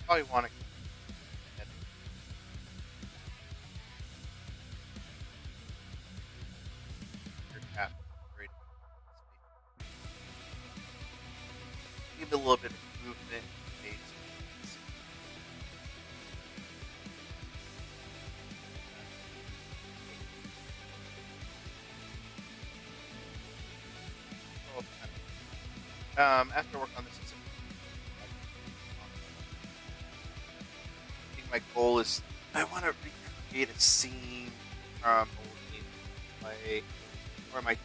Probably want to get your tap right give it a little bit of movement in case. After work on this, I think my goal is I want to recreate a scene from old game play or my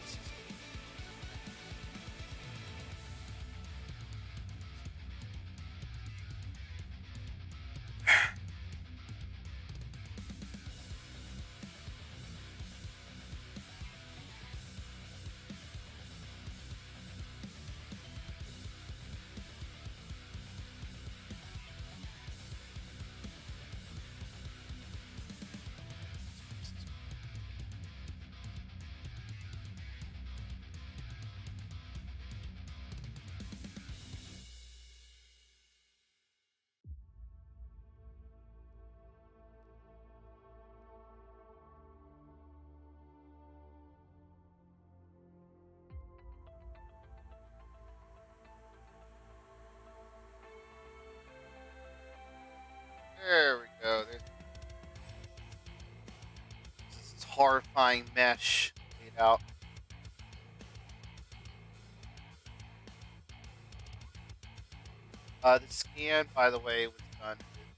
there we go. There's this horrifying mesh laid out. The scan, by the way, was done with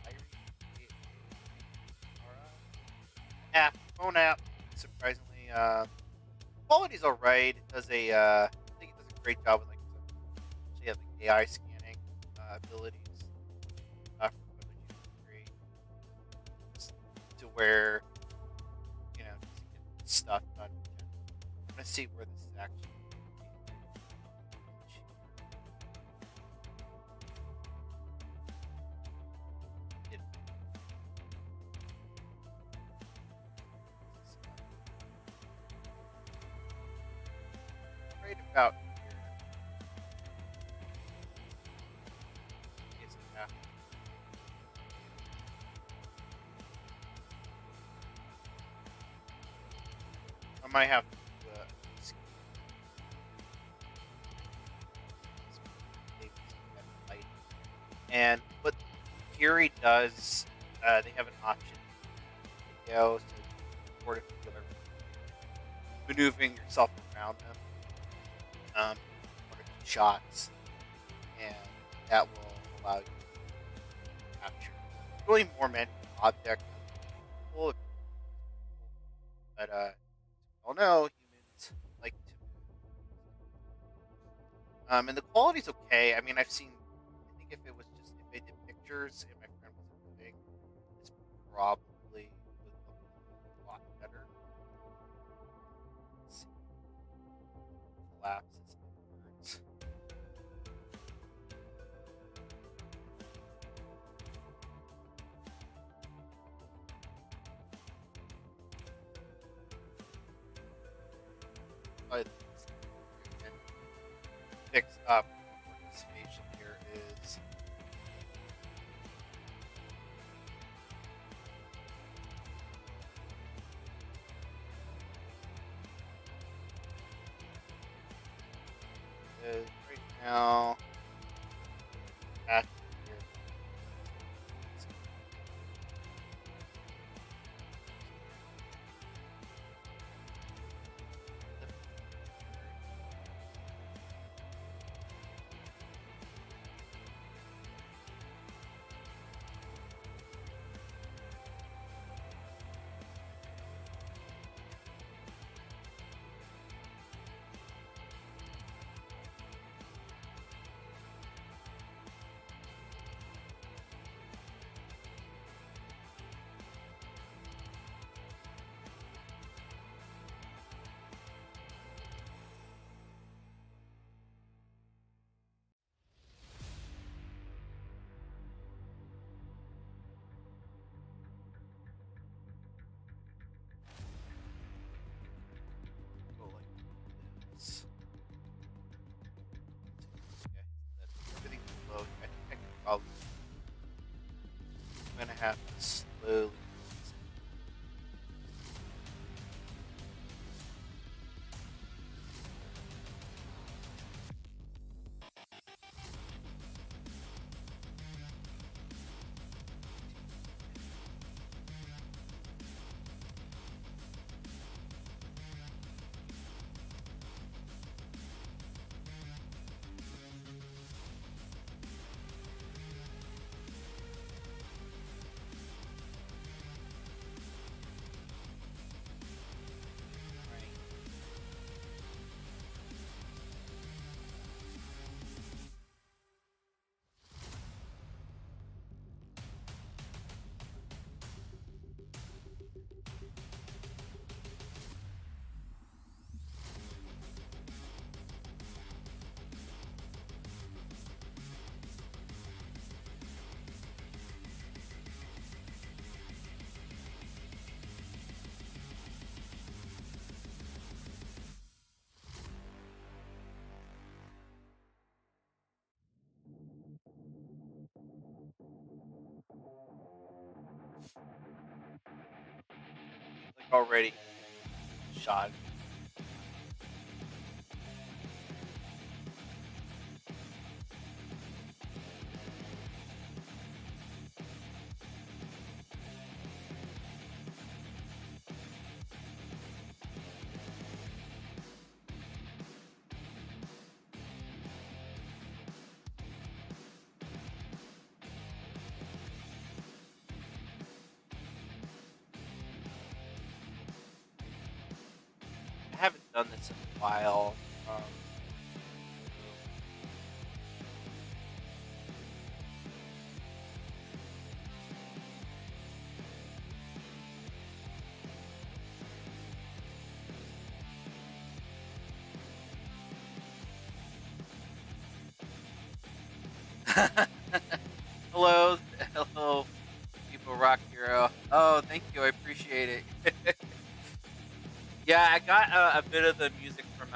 Irie app, phone app. Surprisingly, quality's alright. It does I think it does a great job with like actually have like AI scanning abilities for what you create, to where just get stuff done. I'm gonna see where this is actually. It, right about here is half. I might have to and what Fury does, they have an option to go so sort of maneuvering yourself around them, one or two shots, and that will allow you to capture really more many objects. Cool, but I don't know, humans like to and the quality's okay. I mean, I think if it was just if they did pictures and my friend was moving, this probably would look a lot better. Let's see, collapses inwards. But and picks up participation here is right now at here. have to slowly. Like already shot. I haven't done this in a while. Hello, hello, people, Rock Hero. Oh, thank you, I appreciate it. Yeah, I got a bit of the music from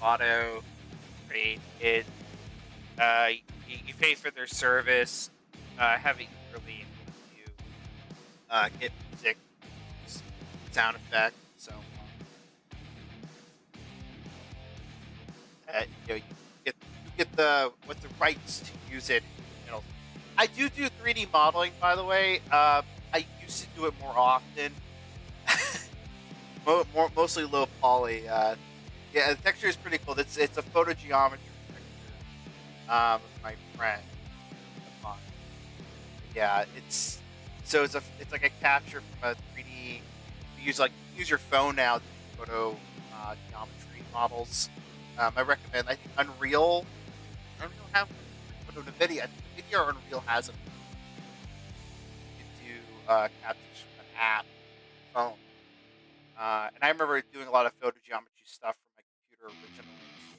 Auto Trade. You pay for their service, have it yearly, and you get music, sound effects, and so on. You get the with the rights to use it. You know, I do 3D modeling, by the way. I used to do it more often. Mostly low poly. Yeah, the texture is pretty cool. It's a photogeometry texture of my friend. Yeah, it's like a capture from a 3D. Use your phone now to do photo geometry models. I recommend. I think Unreal have but NVIDIA. I think NVIDIA or Unreal has it. You can do captures from an app phone. And I remember doing a lot of photo geometry stuff from my computer originally.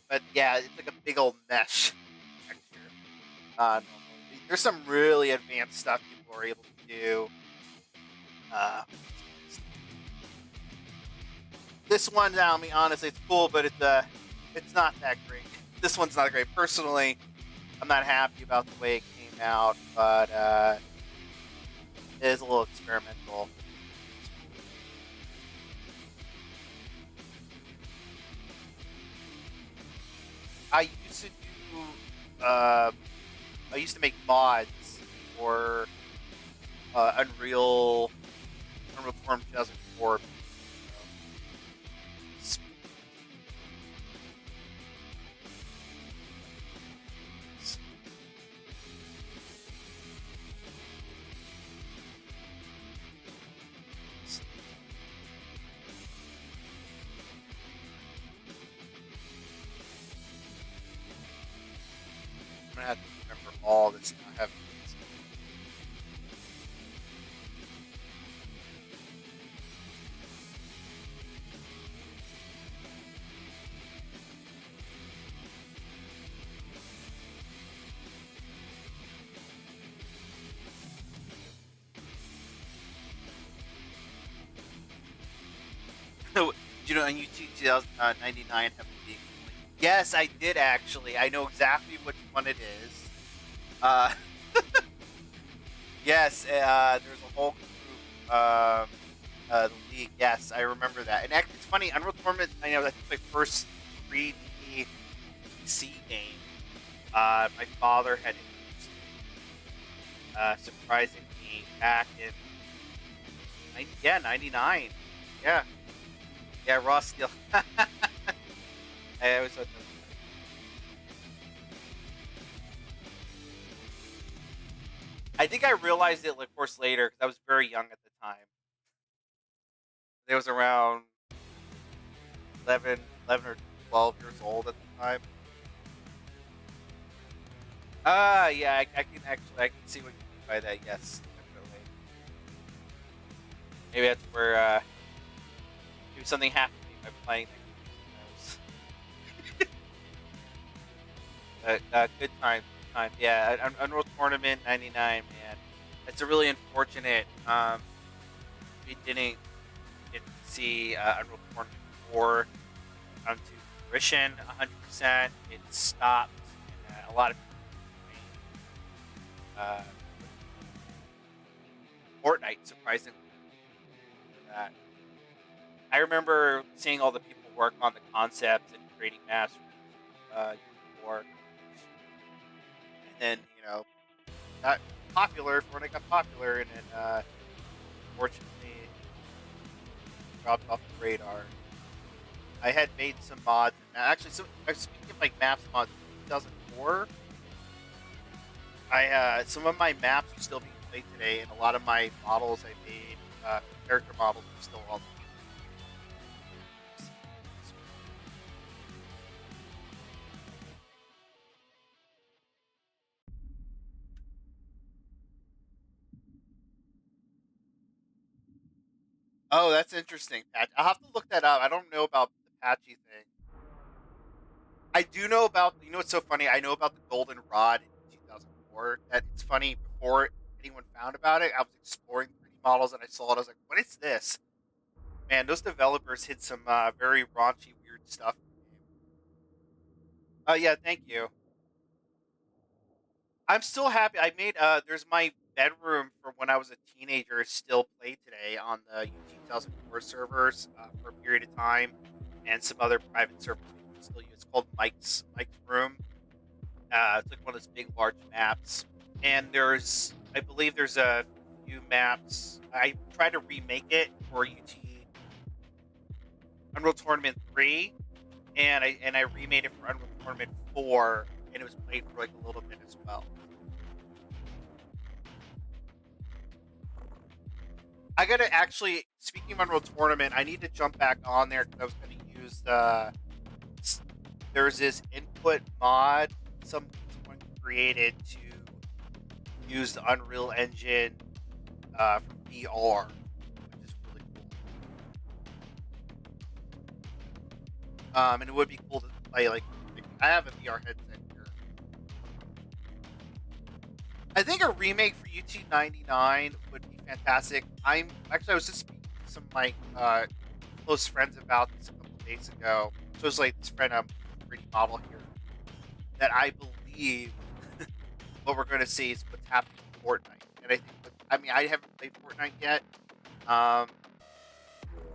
But yeah, it's like a big old mesh texture. There's some really advanced stuff people are able to do. Uh, this one, I mean, honestly, it's cool, but it's not that great. This one's not great. Personally, I'm not happy about the way it came out, but it is a little experimental. I used to do. I used to make mods for Unreal Form 2004. I'm gonna have to remember all this. I have. You know, on YouTube 2099 have the. Yes, I did actually. I know exactly which one it is. Uh, Yes, there's a whole group, the league. Yes, I remember that. And actually, it's funny. Unreal Tournament. I know that's my first 3D PC game. My father had introduced me, surprisingly back in 99. Yeah, yeah, Raw Steel. I always thought that was funny. I think I realized it, like, of course, later because I was very young at the time. It was around 11 or 12 years old at the time. Yeah, I can see what you mean by that. Yes, definitely. Maybe that's where maybe something happened to me by playing that game. Good times, good times. Yeah, Unreal Tournament '99, man. It's a really unfortunate. We didn't get to see Unreal Tournament 4 come to fruition 100%. It stopped, and a lot of people uh, Fortnite, surprisingly, for that. I remember seeing all the people work on the concepts and creating maps for, and then got popular. Fortnite got popular, and then unfortunately dropped off the radar. I had made some mods, and actually, speaking of like maps mods, in 2004, I some of my maps are still being played today, and a lot of my models I made, character models, are still on. Oh, that's interesting, Patch. I'll have to look that up. I don't know about the patchy thing. I do know about. You know what's so funny? I know about the golden rod in 2004. That it's funny. Before anyone found about it, I was exploring 3D models and I saw it. I was like, "What is this?" Man, those developers hid some very raunchy, weird stuff in the game. Oh yeah, thank you. I'm still happy. I made there's my bedroom from when I was a teenager is still played today on the UT 2004 servers for a period of time, and some other private servers people still use. It's called Mike's room. It's like one of those big, large maps, and I believe there's a few maps. I tried to remake it for UT Unreal Tournament 3, and I remade it for Unreal Tournament 4, and it was played for like a little bit as well. I gotta actually, speaking of Unreal Tournament, I need to jump back on there because I was gonna use there's this input mod someone created to use the Unreal Engine for VR, which is really cool. And it would be cool to play like I have a VR headset here. I think a remake for UT99 would be fantastic. I was just speaking to some of my close friends about this a couple days ago. So it was like this friend, 3D model here, that I believe what we're going to see is what's happening in Fortnite. And I think, I mean, I haven't played Fortnite yet, um,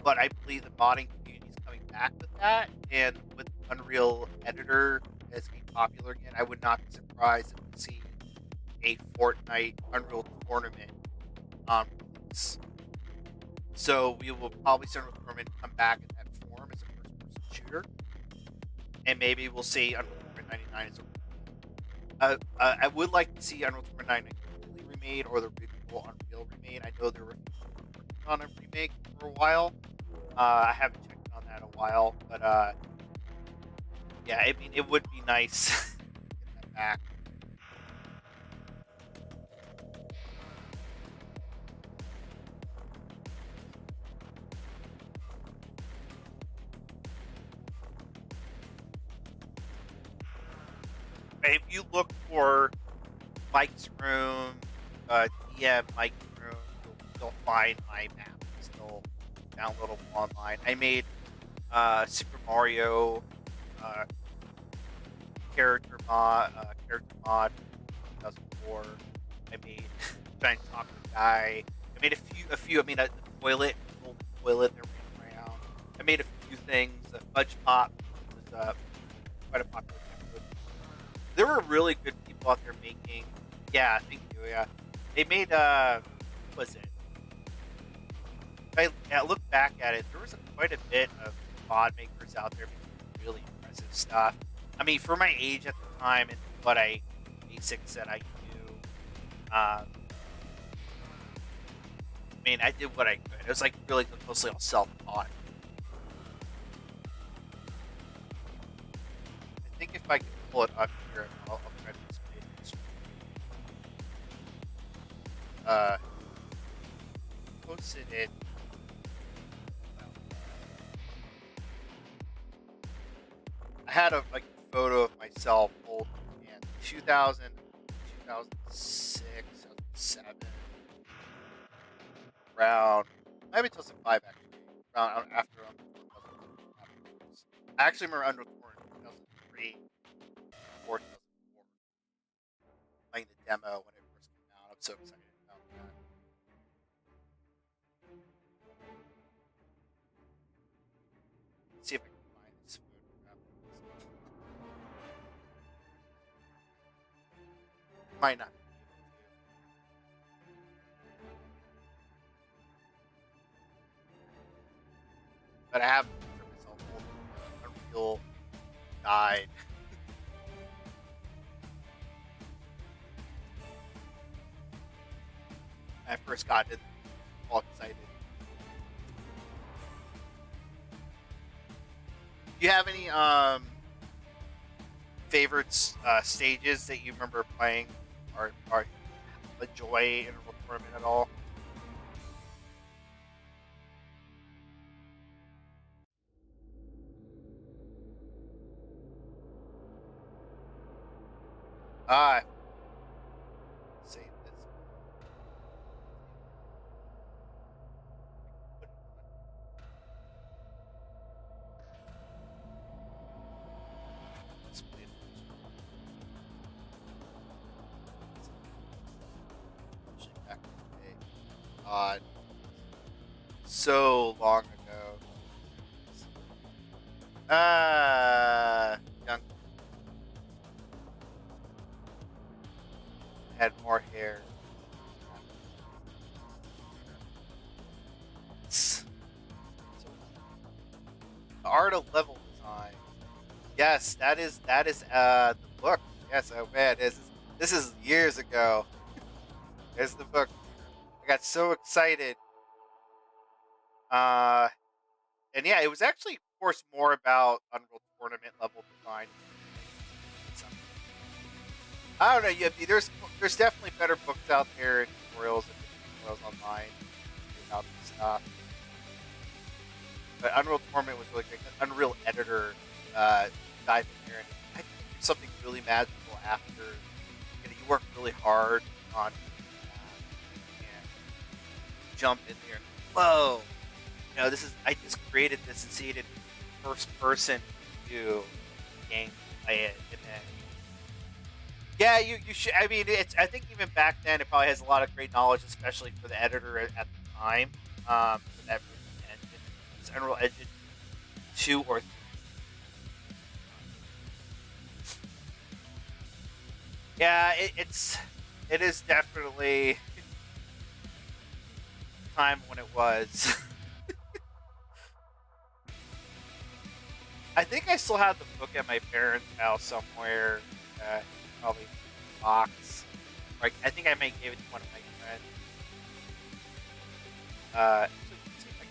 but I believe the modding community is coming back with that. And with Unreal Editor as being popular again, I would not be surprised if we see a Fortnite Unreal Tournament release. So we will probably see Unreal Tournament come back in that form as a first-person shooter, and maybe we'll see Unreal Tournament 99 as a. I would like to see Unreal Tournament 99 completely remade or the original Unreal remade. I know they were working on a remake for a while. I haven't checked on that in a while, but yeah, I mean, it would be nice to get that back. If you look for Mike's room, DM Mike's room, you'll find my map. Still downloadable online. I made Super Mario uh, character mod 2004. I made giant chocolate guy. I made a few. I mean, a toilet, a little toilet that ran around. I made a few things. A fudge pop was quite a popular thing. There were really good people out there making. Yeah, thank you. Yeah, they made. What was it? If I look back at it, there was quite a bit of mod makers out there making really impressive stuff. I mean, for my age at the time and what basics that I knew, I mean, I did what I could. It was like really mostly all self-taught. I think if I can pull it up here, I'll try to explain this. Posted it. I had a photo of myself old in 2000, 2006, 2007, around maybe 2005 actually. Around after I actually remember Unreal Tournament 2003 or 2004, playing the demo when it first came out. I'm so excited about that. Let's see if I can find this photograph. Might not be able to, but I have a picture of myself holding a real guide. I first got it, all excited. Do you have any favorites stages that you remember playing or enjoy in a tournament at all? Ah, save this. Put it on display. Back in the day. God, so long ago. Young had more hair. The art of level design. Yes, that is the book. Yes, oh man, this is years ago. There's the book. I got so excited. Uh, and yeah, it was actually, of course, more about Unreal Tournament level design. I don't know. There's definitely better books out there and tutorials online about this stuff. But Unreal Tournament was really great. The Unreal Editor dive in here, and I think there's something really magical after you work really hard on and jump in there. Whoa! This is I just created this and see it in first person view game, play it, and then yeah, you should. I mean, I think even back then it probably has a lot of great knowledge, especially for the editor at the time. For that engine, it's Unreal Engine 2 or 3. Yeah, it is definitely time when it was. I think I still have the book at my parents' house somewhere. Probably in a box. Like I think I may give it to one of my friends. Let's see if I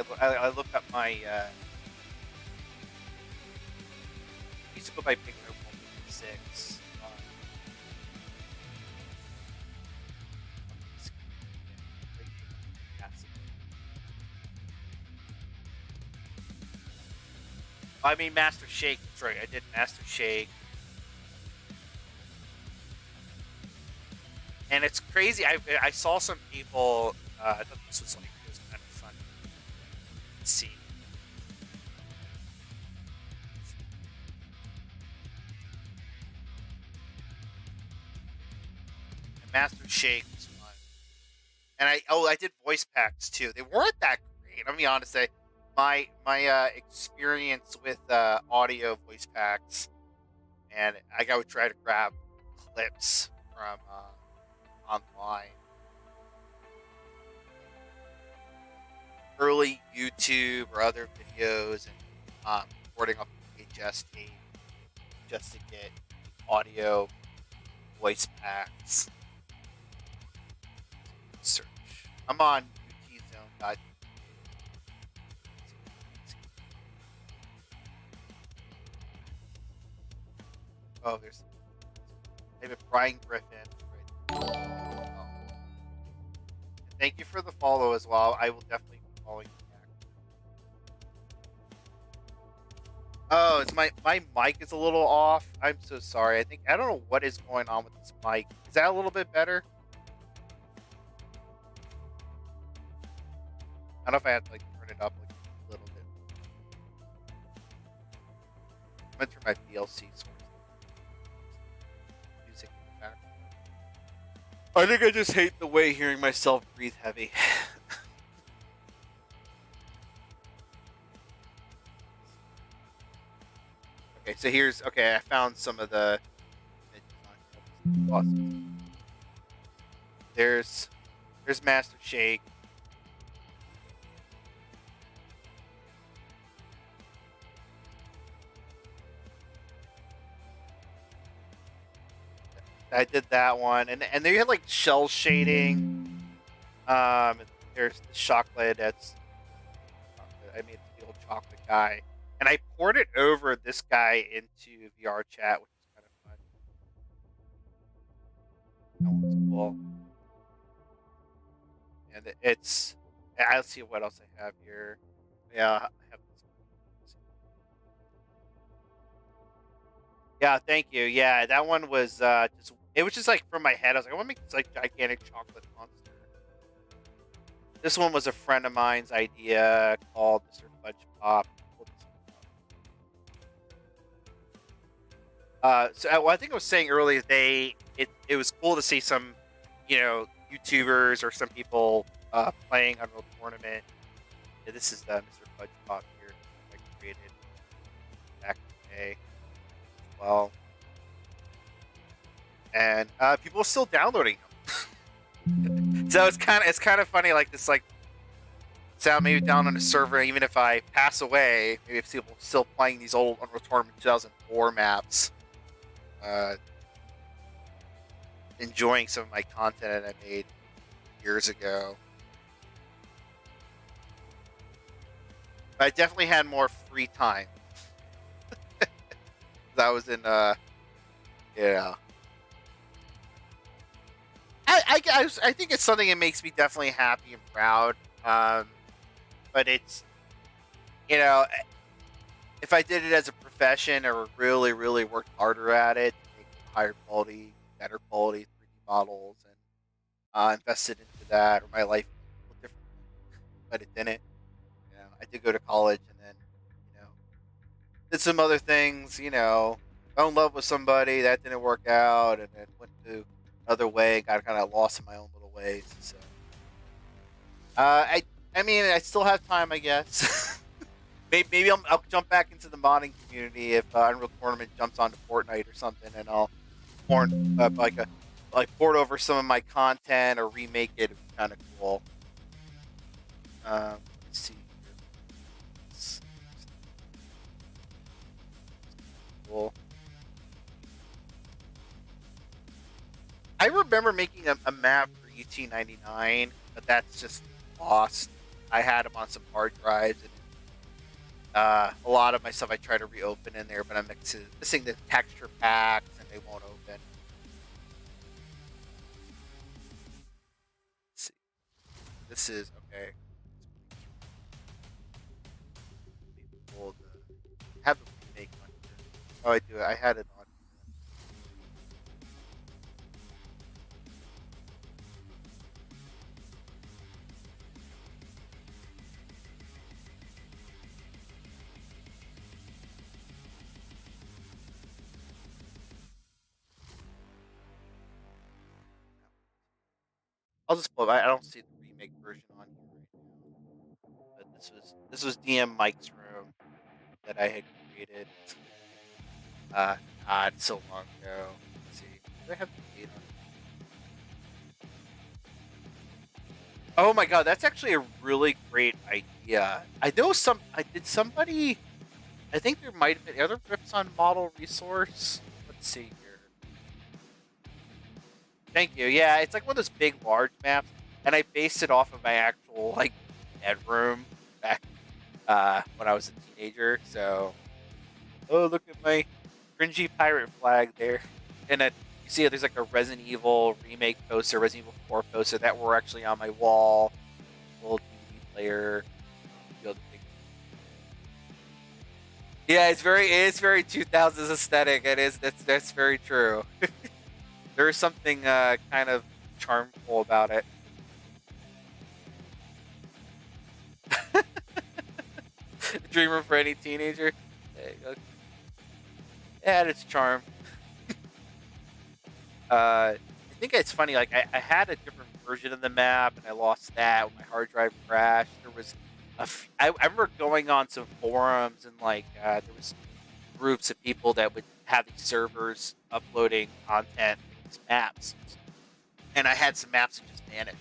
can find. I looked up my. I used to go by Big Notebook 6. I mean, Master Shake. That's right. I did Master Shake. And it's crazy. I saw some people. I thought this was kind of fun to see. Master Shake was fun, and I did voice packs too. They weren't that great. I'll be honest. My experience with audio voice packs, and I would try to grab clips from online, early YouTube or other videos, and recording off VHS tape just to get audio voice packs. Search. I'm on utzone.com. Oh, there's maybe Brian Griffin. Right. Oh. Thank you for the follow as well. I will definitely be following you back. Oh, it's my mic is a little off. I'm so sorry. I don't know what is going on with this mic. Is that a little bit better? I don't know if I have to like turn it up like a little bit. I'm gonna turn my VLC source music back. I think I just hate the way hearing myself breathe heavy. Okay, so here's I found some of the awesome. There's Master Shake. I did that one, and they had like shell shading. There's the chocolate. I made the old chocolate guy, and I poured it over this guy into VR chat, which is kind of fun. That one's cool. And it's. Let's see what else I have here. Yeah, I have this. Yeah, thank you. Yeah, that one was just. It was just like from my head. I was like, I want to make this like gigantic chocolate monster. This one was a friend of mine's idea called Mr. Fudge Pop. Well, I think I was saying earlier it was cool to see some, YouTubers or some people playing Unreal Tournament. Yeah, this is Mr. Fudge Pop here I created back in the day as well, and people are still downloading them. So it's kind of funny, like this, like sound maybe down on a server. Even if I pass away, maybe if people still playing these old Unreal Tournament 2004 maps. Enjoying some of my content that I made years ago. But I definitely had more free time. I was in, yeah. I think it's something that makes me definitely happy and proud. But it's, if I did it as a profession or really, really worked harder at it, to make higher quality, better quality 3D models, and invested into that, or my life looked different, but it didn't. I did go to college, and then, did some other things. Fell in love with somebody that didn't work out, and then went to another way, got kind of lost in my own little ways. So, I mean, I still have time, I guess. Maybe I'll jump back into the modding community if Unreal Tournament jumps onto Fortnite or something, and I'll port port over some of my content or remake it. It'd be kind of cool. Let's see. Cool. I remember making a map for UT99, but that's just lost. I had them on some hard drives, and a lot of my stuff I try to reopen in there, but I'm missing the texture packs, and they won't open. Let's see. This is okay. Have the remake on here. Oh, I do. I had it on. I'll just pull. I don't see the remake version on here right now, but this was DM Mike's room that I had created. Uh, God, so long ago. Let's see. Do I have the date on it? Oh my God, that's actually a really great idea. I know some. I did somebody. I think there might have been other rips on model resource. Let's see here. Thank you. Yeah, it's like one of those big, large maps, and I based it off of my actual like bedroom back when I was a teenager. So, oh, look at my cringy pirate flag there, and then you see there's like a Resident Evil remake poster, Resident Evil 4 poster that were actually on my wall. Little DVD player. Yeah, it's very 2000s aesthetic. It is. That's very true. There's something kind of charmful about it. Dreamer for any teenager. There you go. It had its charm. I think it's funny. Like I had a different version of the map, and I lost that when my hard drive crashed. There was I remember going on some forums, and like there was groups of people that would have these servers uploading content, these maps, and I had some maps that just vanished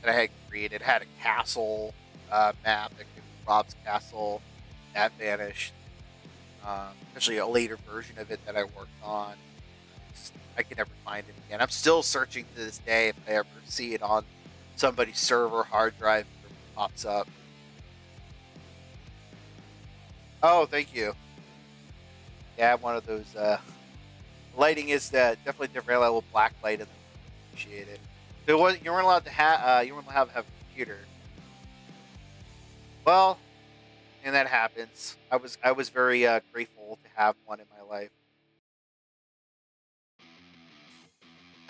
that I had created. I had a castle map, that Rob's castle, that vanished. Especially a later version of it that I worked on. I could never find it again. I'm still searching to this day if I ever see it on somebody's server hard drive. It pops up. Oh, thank you. Yeah, I have one of those. Lighting is definitely different. A little black light in them. Appreciate it. But you weren't allowed to have. You weren't allowed to have a computer. Well, and that happens. I was very grateful to have one in my life.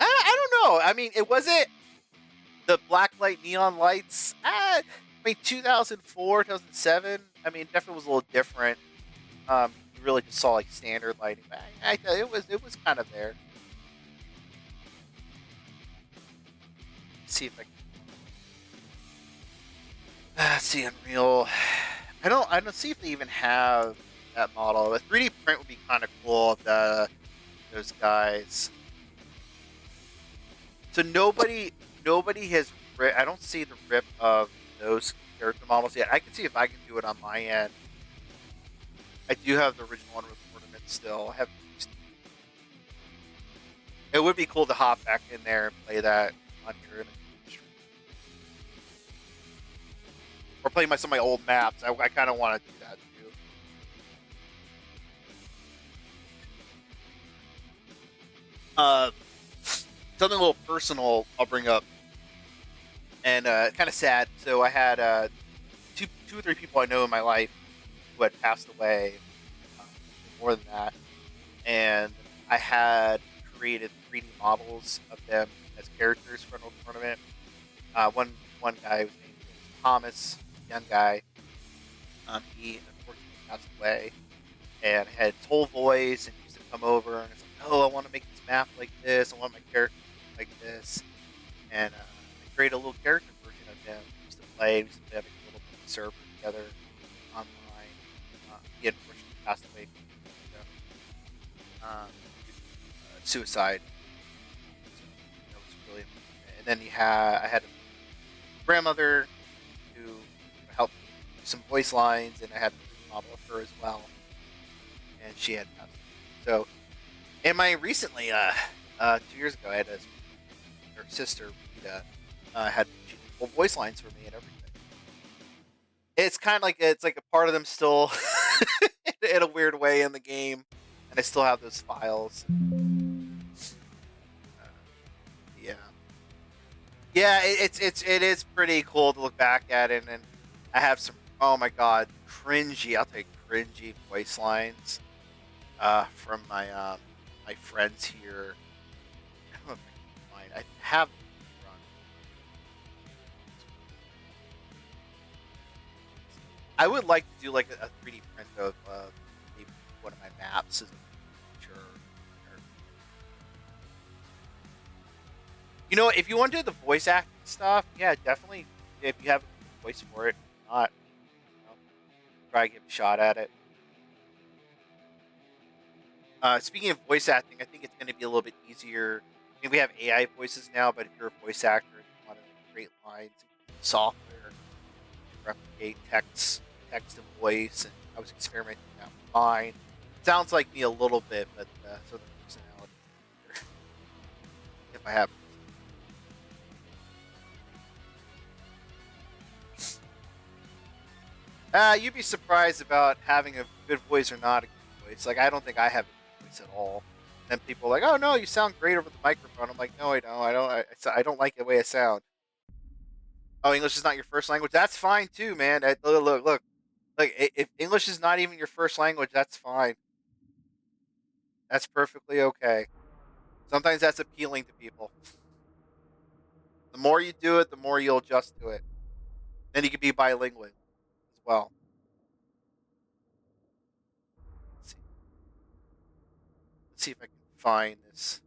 I don't know. I mean, it wasn't the black light neon lights. I mean, 2004, 2007. I mean, definitely was a little different. You really just saw like standard lighting. But it was kind of there. Let's see if I can see Unreal. I don't see if they even have that model. A 3D print would be kind of cool of those guys. So nobody has. I don't see the rip of those character models yet. I can see if I can do it on my end. I do have the original Unreal Tournament still. I have. It would be cool to hop back in there and play that on here, or play some of my old maps. I kind of want to do that too. Something a little personal I'll bring up, and kind of sad. So I had two or three people I know in my life who had passed away, uh, more than that, and I had created 3D models of them as characters for an old tournament. One guy was named Thomas, young guy. He unfortunately passed away, and had Toll Voice, and used to come over and it's like, oh, I want to make this map like this. I want my character like this, and I created a little character version of him. We used to play. We used to play like a little server together online. He unfortunately passed away. Suicide. So that was really unfortunate. And then I had a grandmother who helped me do some voice lines, and I had a model of her as well, and she had passed away. So, and my recently, 2 years ago, I had her sister Rita had she did full voice lines for me and everything. It's kind of like it's like a part of them still, in a weird way in the game, and I still have those files. Uh, yeah, yeah, it is pretty cool to look back at it, and I have some, oh my god, cringy. I'll take cringy voice lines from my friends here. I don't know if I can find. I have them run. I would like to do like a 3D print of maybe one of my maps as a future. You know, if you want to do the voice acting stuff, yeah, definitely. If you have a voice for it, not you know, try to give a shot at it. Speaking of voice acting, I think it's going to be a little bit easier. I mean, we have AI voices now, but if you're a voice actor and you want to create lines, software to replicate text and voice, and I was experimenting with that with mine. Sounds like me a little bit, but so the personality is clear, if I have. You'd be surprised about having a good voice or not a good voice. Like, I don't think I have a good voice at all. And people are like, "Oh no, you sound great over the microphone." I'm like, "No, I don't. I don't. I don't like the way I sound." Oh, English is not your first language. That's fine too, man. Look. Like, if English is not even your first language, that's fine. That's perfectly okay. Sometimes that's appealing to people. The more you do it, the more you'll adjust to it. Then you can be bilingual as well. Let's see. Let's see if I can find this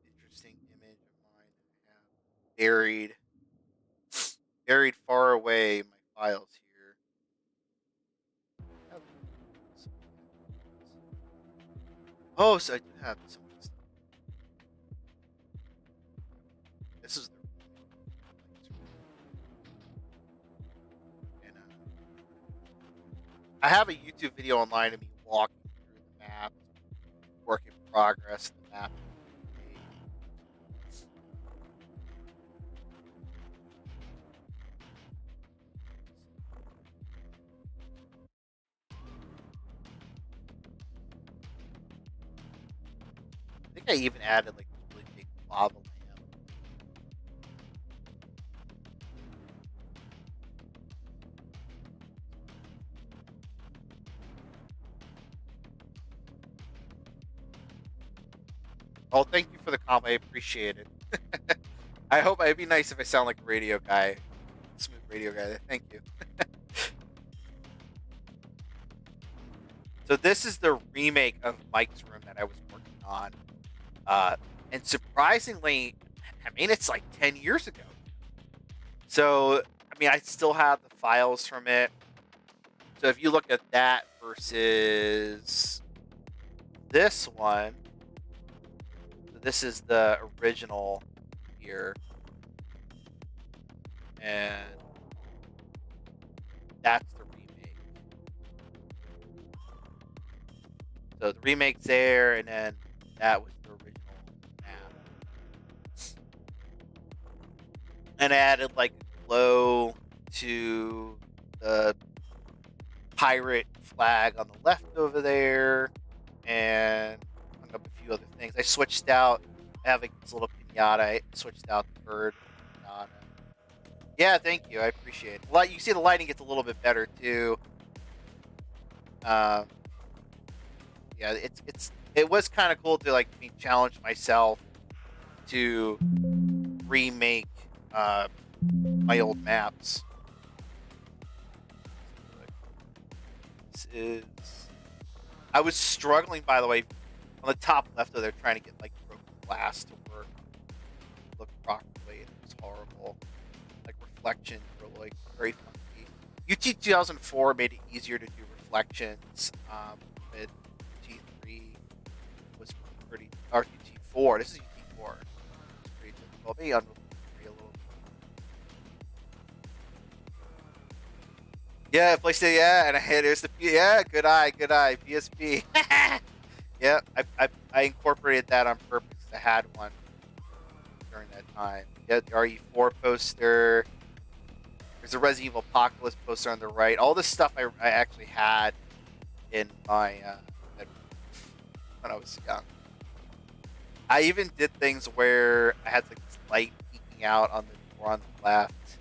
interesting image of mine that I have buried far away in my files here. Oh, so I do have some of this stuff. This is the and I have a YouTube video online of me walking through the map, work in progress, the map. I think I even added like this really big lava lamp. Oh, thank you for the comment. I appreciate it. I hope it'd be nice if I sound like a radio guy, smooth radio guy. Thank you. So this is the remake of Mike's Room that I was working on, and surprisingly, I mean it's like 10 years ago. So I mean I still have the files from it. So if you look at that versus this one, so this is the original here, and that's the remake. So the remake's there, and then that was the original map. And I added like a glow to the pirate flag on the left over there, and hung up a few other things. I switched out. I have like this little pinata. I switched out the bird pinata. Yeah, thank you. I appreciate it. Light. You see the lighting gets a little bit better too. Um, yeah, it was kind of cool to like challenge myself to remake my old maps. This is. I was struggling, by the way, on the top left of there, trying to get like broken glass to work, look properly. It was horrible. Like reflections were like very funky. UT 2004 made it easier to do reflections. With UT3 was pretty. Or UT4. This is UT4. It's pretty difficult. Maybe Unreal 3 a little. Yeah, PlayStation. Yeah, and there's the good eye, PSP. Yeah, I incorporated that on purpose. I had one during that time. Yeah, the RE4 poster. There's a Resident Evil Apocalypse poster on the right. All this stuff I actually had in my when I was young. I even did things where I had like this light peeking out on the door on the left,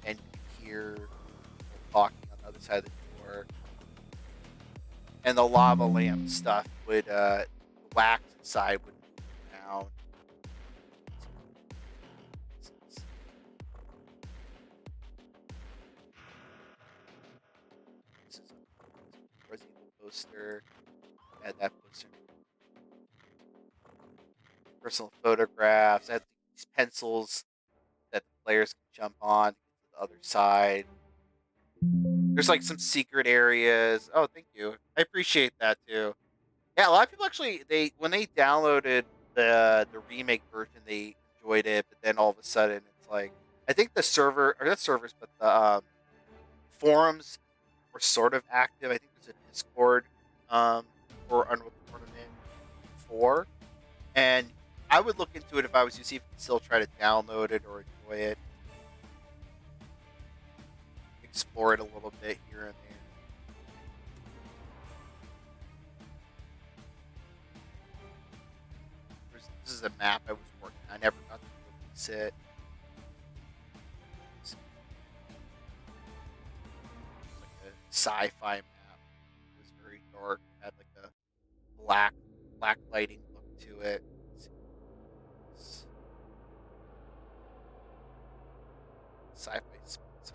and you could hear people talking on the other side of the door. And the lava lamp stuff would wax inside would move down. This is a Resident Evil poster. Add that poster. Personal photographs. I had these pencils that the players can jump on to get to the other side. There's like some secret areas. Oh, thank you. I appreciate that too. Yeah, a lot of people actually they when they downloaded the remake version, they enjoyed it, but then all of a sudden it's like I think the server or not servers, but the forums were sort of active. I think there's a Discord for Unreal Tournament 4, and I would look into it if I was you, see if you can still try to download it or enjoy it, explore it a little bit here and there. This is a map I was working on. I never got to release it. It's like a sci-fi map. It was very dark. It had like a black lighting look to it. It's sci-fi space.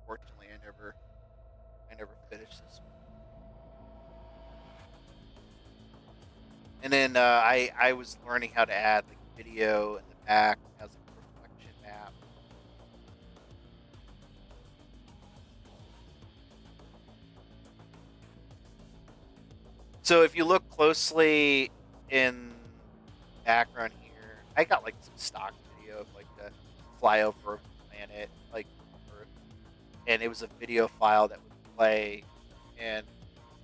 Fortunately, I never finished this one. And then I was learning how to add like video in the back as a reflection map. So if you look closely in the background here, I got like some stock video of like the flyover of the planet, like Earth, and it was a video file that would play, and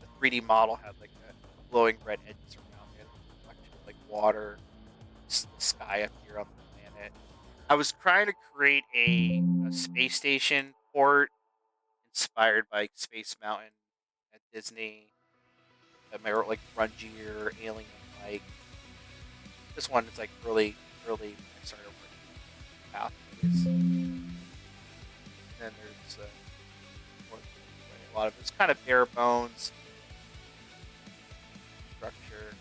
the 3D model had like a glowing red edges around it, reflection of like water, the sky up here on the planet. I was trying to create a space station port inspired by Space Mountain at Disney, like grungier, alien like. This one is like really I started working pathways. Then there's a lot of it's kind of bare bones structure.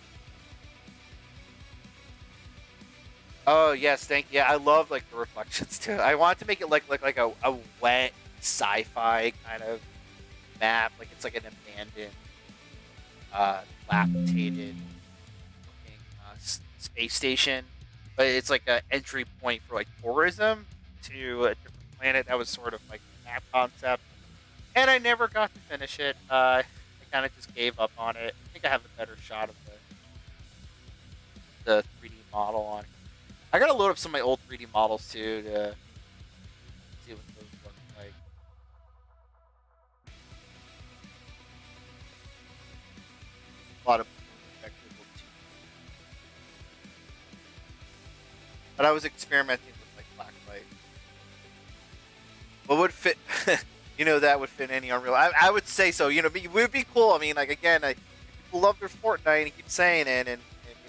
Oh yes, thank you. Yeah, I love like the reflections too. I want to make it look like a wet sci-fi kind of map. Like it's like an abandoned, dilapidated looking space station, but it's like an entry point for like tourism to a different planet. That was sort of like the map concept, and I never got to finish it. I kind of just gave up on it. I think I have a better shot of the 3D model on it. I gotta load up some of my old 3D models too to see what those look like. A lot of but I was experimenting with like black light. What would fit? That would fit any Unreal. I would say so. It would be cool. I mean, like again, people love their Fortnite and keep saying it, and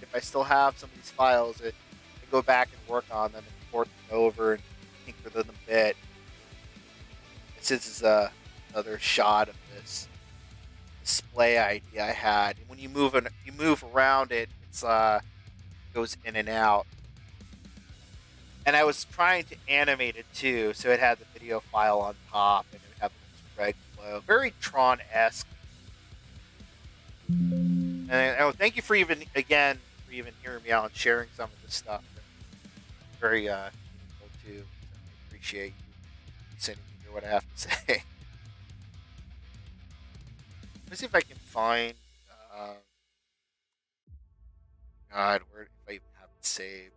if I still have some of these files, I go back and work on them and port them over and tinker them a bit. This is another shot of this display idea I had. When you move around it, it's goes in and out. And I was trying to animate it too, so it had the video file on top, and it would have this red glow, very Tron-esque. And thank you for even hearing me out and sharing some of this stuff. Very meaningful too. So I appreciate you listening to hear what I have to say. Let me see if I can find. God, where if I even have it saved.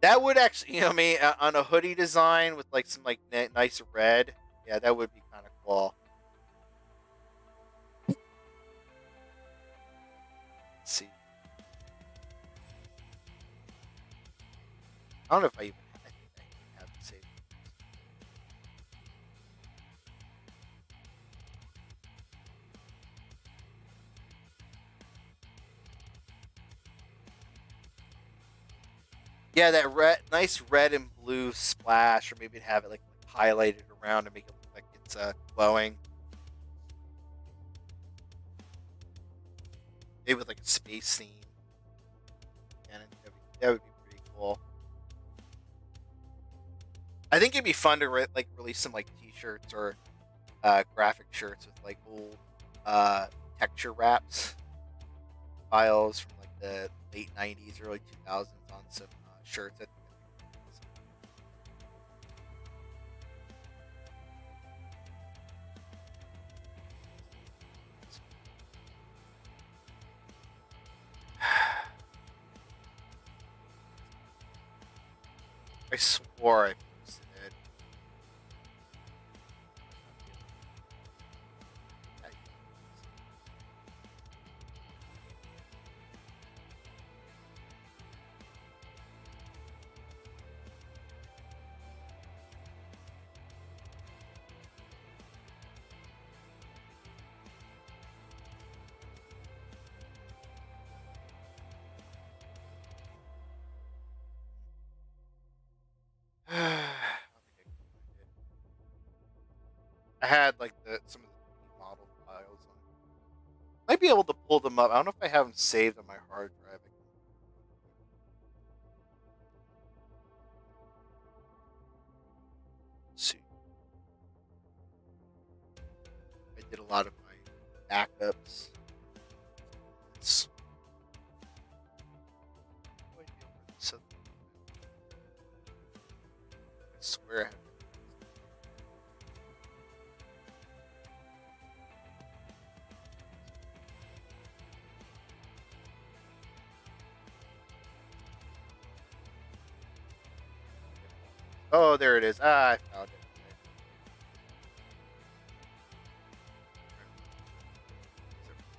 That would actually, on a hoodie design with like some like nice red. Yeah, that would be kind of cool. Let's see. I don't know if I even have it saved. Yeah, that nice red and blue splash, or maybe have it like highlighted around to make it look like it's glowing. Maybe with like a space theme, and that would be pretty cool. I think it'd be fun to release some like T-shirts or graphic shirts with like old texture wraps files from like the late '90s, early 2000s on some shirts. I swore I posted it. I don't think I can find it. I had like some of the model files on. Might be able to pull them up. I don't know if I have them saved on my hard drive. Let's see. I did a lot of my backups. It's, I swear I have. Oh, there it is. Ah, I found it.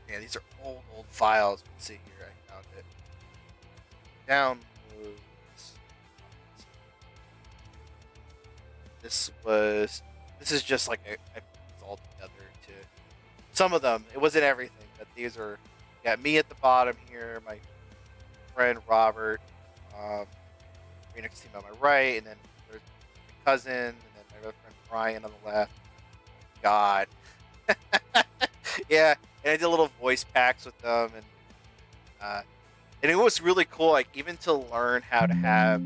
Yeah, these are old files. Let's see here. I found it. Downloads. This is just like I put this all together to some of them. It wasn't everything, but these are got me at the bottom here, my friend Robert, Phoenix team on my right, and then there's my cousin, and then my other friend Brian on the left. God. Yeah, and I did little voice packs with them, and it was really cool. Like even to learn how to have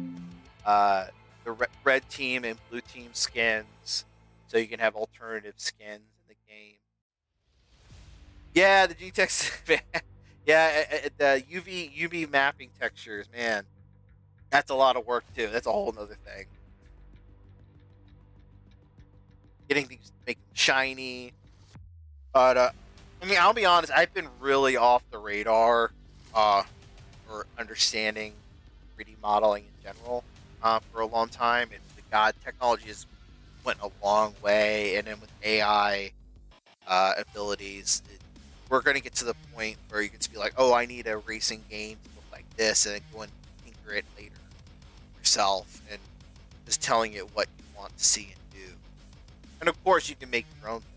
the red team and blue team skins, so you can have alternative skins in the game. Yeah, the GTEX. Yeah, the UV mapping textures, man. That's a lot of work too. That's a whole nother thing. Getting things, make them shiny. But I mean, I'll be honest. I've been really off the radar for understanding 3D modeling in general for a long time. And God, technology has went a long way, and then with AI abilities, we're going to get to the point where you can just be like, "Oh, I need a racing game to look like this," and then go and tinker it later yourself, and just telling it what you want to see and do. And of course, you can make your own things.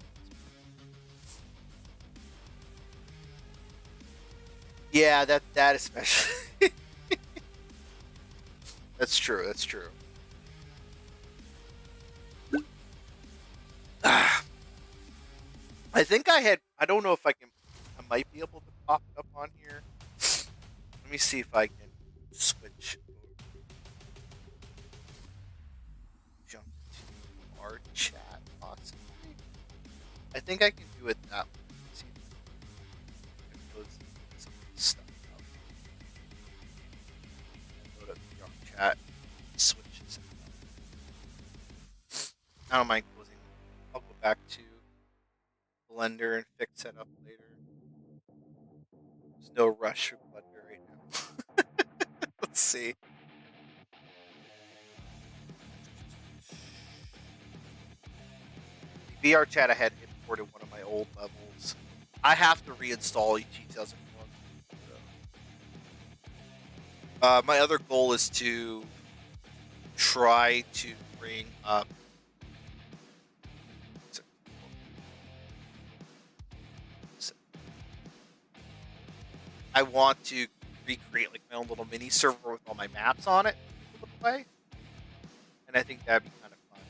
Yeah, that especially. That's true. That's true. I think I had. I don't know if I can. I might be able to pop it up on here. Let me see if I can switch. Jump to our chat, possibly. I think I can do it that way. Let's see if I can close some of this stuff up. Go to the chat. Switches. I don't mind closing. I'll go back to Blender and fix it up later. There's no rush for Blender right now. Let's see. The VR chat I had imported one of my old levels. I have to reinstall EG2001. My other goal is to try to bring up. I want to recreate like my own little mini server with all my maps on it to play, and I think that'd be kind of fun.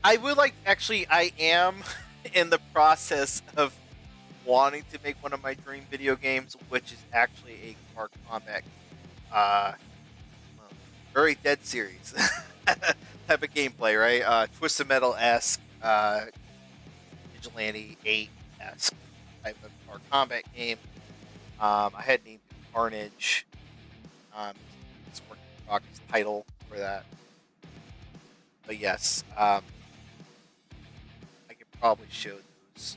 I would like actually. I am in the process of wanting to make one of my dream video games, which is actually a car combat very Dead series type of gameplay, right? Twisted Metal esque, Vigilante 8 esque type of our combat game. I had named it Carnage. Um, it's Working Rock's title for that. But yes, I could probably show those.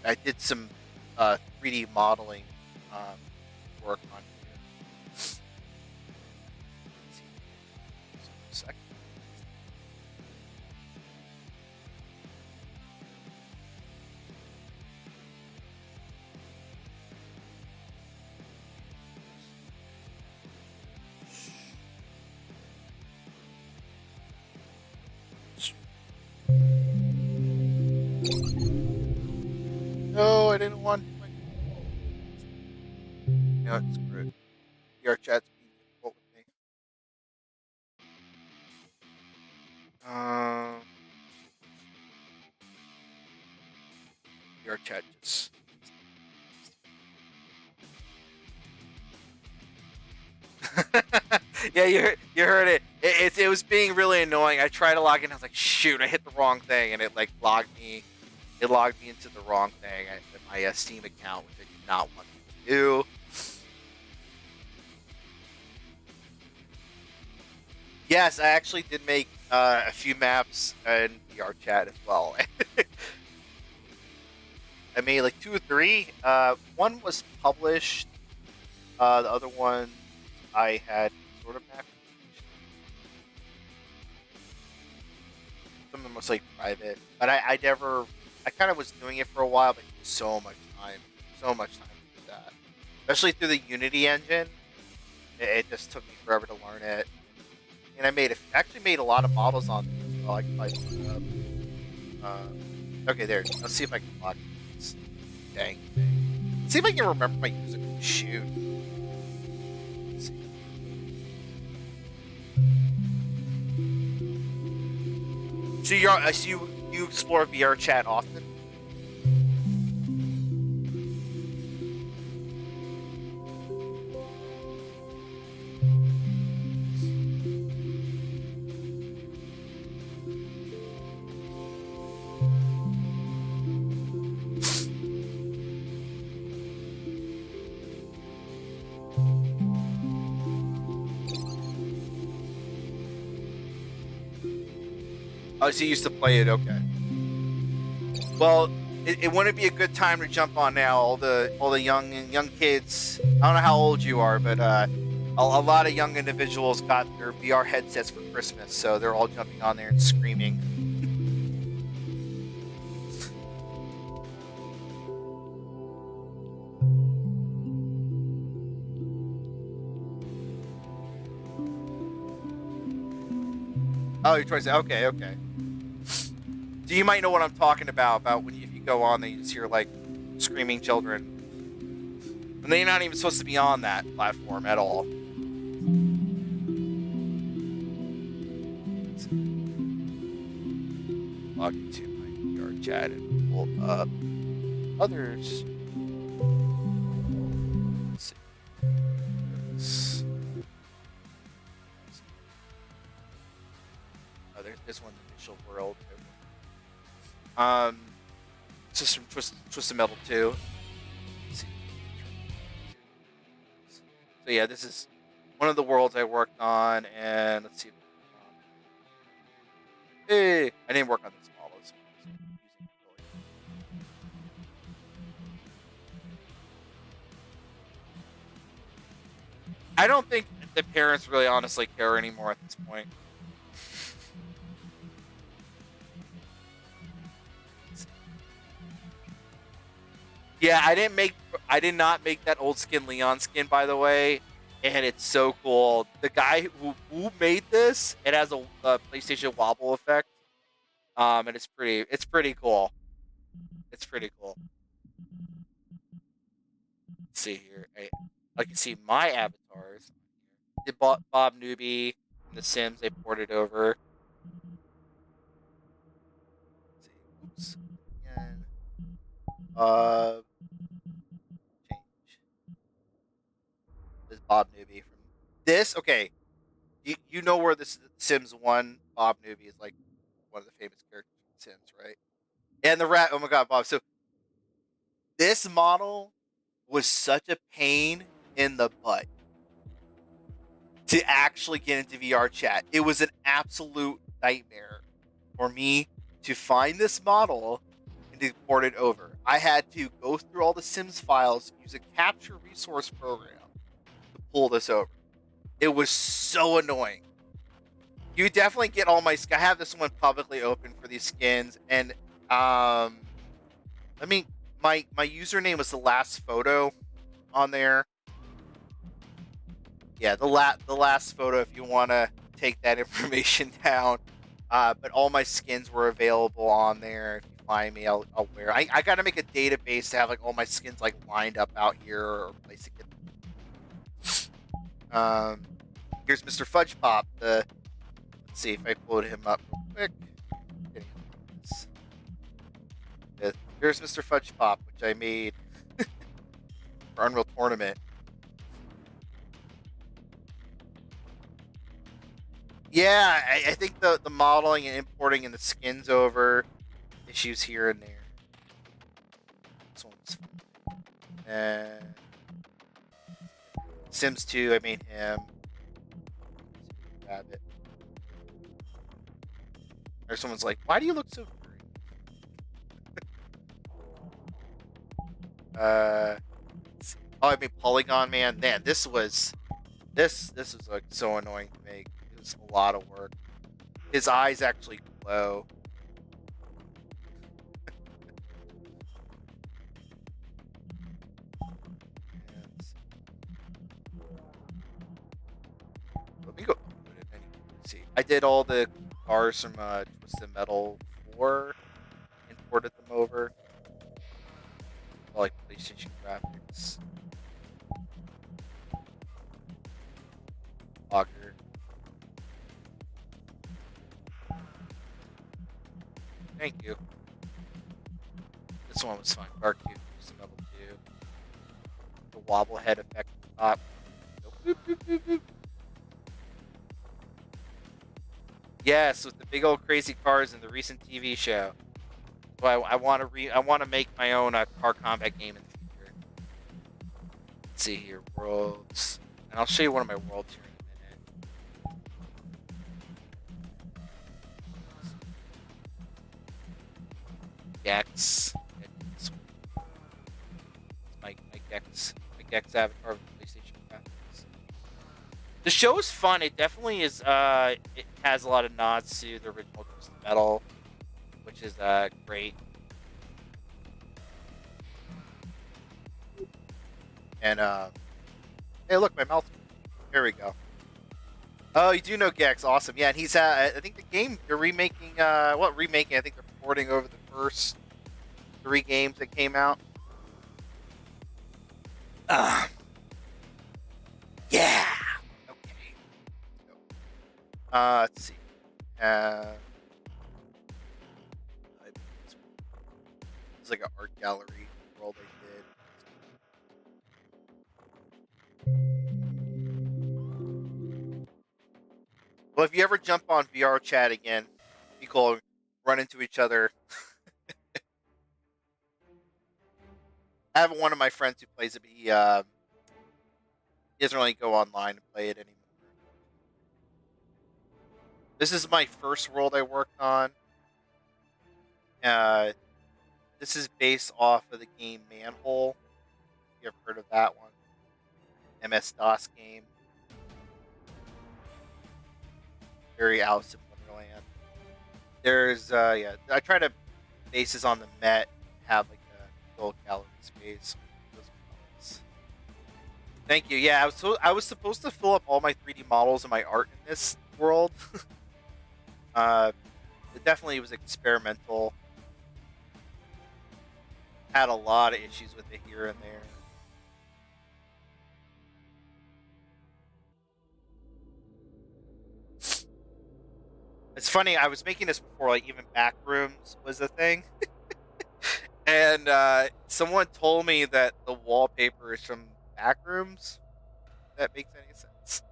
I did some 3D modeling work on here. Let's see. Second. No, I didn't want to. No, it's screwed. VR chat's being difficult with me. Um, VR chat just. Yeah, you heard it. It was being really annoying. I tried to log in. I was like, shoot, I hit the wrong thing, and it like logged me. It logged me into the wrong thing, my Steam account, which I did not want to do. Yes, I actually did make a few maps in VR chat as well. I made like 2 or 3. One was published. The other one I had sort of map. Some of them was like private, but I never. I kind of was doing it for a while, but so much time to do that, especially through the Unity engine. It just took me forever to learn it, and actually made a lot of models on it as well. I can probably look it up. Okay, there. Let's see if I can lock this dang thing. See if I can remember my music. Shoot. So you explore VR chat often? Oh, so you used to play it? Okay. Well, it wouldn't be a good time to jump on now. All the young kids. I don't know how old you are, but a lot of young individuals got their VR headsets for Christmas, so they're all jumping on there and screaming. Oh, you're trying to say, okay, okay. So you might know what I'm talking about when if you go on, they just hear like screaming children, and they're not even supposed to be on that platform at all. Log into my VR chat and pull up others. Let's see. Oh, there's this one, Initial World. It's just from Twisted Metal 2. Let's see. So yeah, this is one of the worlds I worked on, and let's see. Hey, I didn't work on this model. I don't think the parents really honestly care anymore at this point. Yeah, I did not make that old skin Leon skin, by the way, and it's so cool. The guy who made this, it has a PlayStation wobble effect, and it's pretty cool. It's pretty cool. Let's see here, I can see my avatars. They bought Bob Newby and The Sims. They ported over. Let's see, oops, again. Uh, change this Bob Newby from this. Okay, you know where this Sims One Bob Newby is like one of the famous characters from Sims, right? And the rat. Oh my God, Bob. So this model was such a pain in the butt to actually get into VR chat. It was an absolute nightmare for me to find this model and to port it over. I had to go through all the Sims files, use a capture resource program to pull this over. It was so annoying. You definitely get all my. I have this one publicly open for these skins, and I mean, my username was the last photo on there. Yeah, the last photo if you want to take that information down. But all my skins were available on there. If you find me, I'll wear. I got to make a database to have like all my skins like lined up out here or a place to get them. Here's Mr. Fudge Pop. Let's see if I load him up real quick. Here's Mr. Fudge Pop, which I made for Unreal Tournament. Yeah, I think the modeling and importing and the skins over issues here and there. This one's Sims 2, I made him. Grab it. Or someone's like, why do you look so green? Oh, I mean Polygon Man. Man, this was like so annoying to make. It was a lot of work. His eyes actually glow. Let me go. See, I did all the cars from Twisted Metal 4, imported them over. Like PlayStation graphics. Logger. Thank you. This one was fun. Dark 2, Twisted Metal 2. The wobble head effect at the top. Boop, boop, boop, boop. Yes, with the big old crazy cars in the recent TV show. So I want to make my own car combat game in the future. Let's see here, worlds, and I'll show you one of my worlds here in a minute. Gex, my Gex avatar of the PlayStation graphics. The show is fun. It definitely is. It has a lot of nods to the original Twisted Metal, which is great. And hey, look, my mouth. There we go. Oh, you do know Gex, awesome. Yeah, and he's I think the game they're remaking. Remaking? I think they're porting over the first 3 games that came out. Yeah. Okay. Let's see. It's like an art gallery world I did. Well, if you ever jump on VR chat again, you cool run into each other. I have one of my friends who plays it, but he doesn't really go online and play it anymore. This is my first world I worked on. This is based off of the game Manhole. If you ever heard of that one? MS-DOS game. Very Alice in Wonderland. There's I try to bases on the Met, have like a little gallery space. Thank you. Yeah, I was supposed to fill up all my 3D models and my art in this world. It definitely was experimental. Had a lot of issues with it here and there. It's funny, I was making this before, like, even Backrooms was a thing. And someone told me that the wallpaper is from Backrooms. If that makes any sense.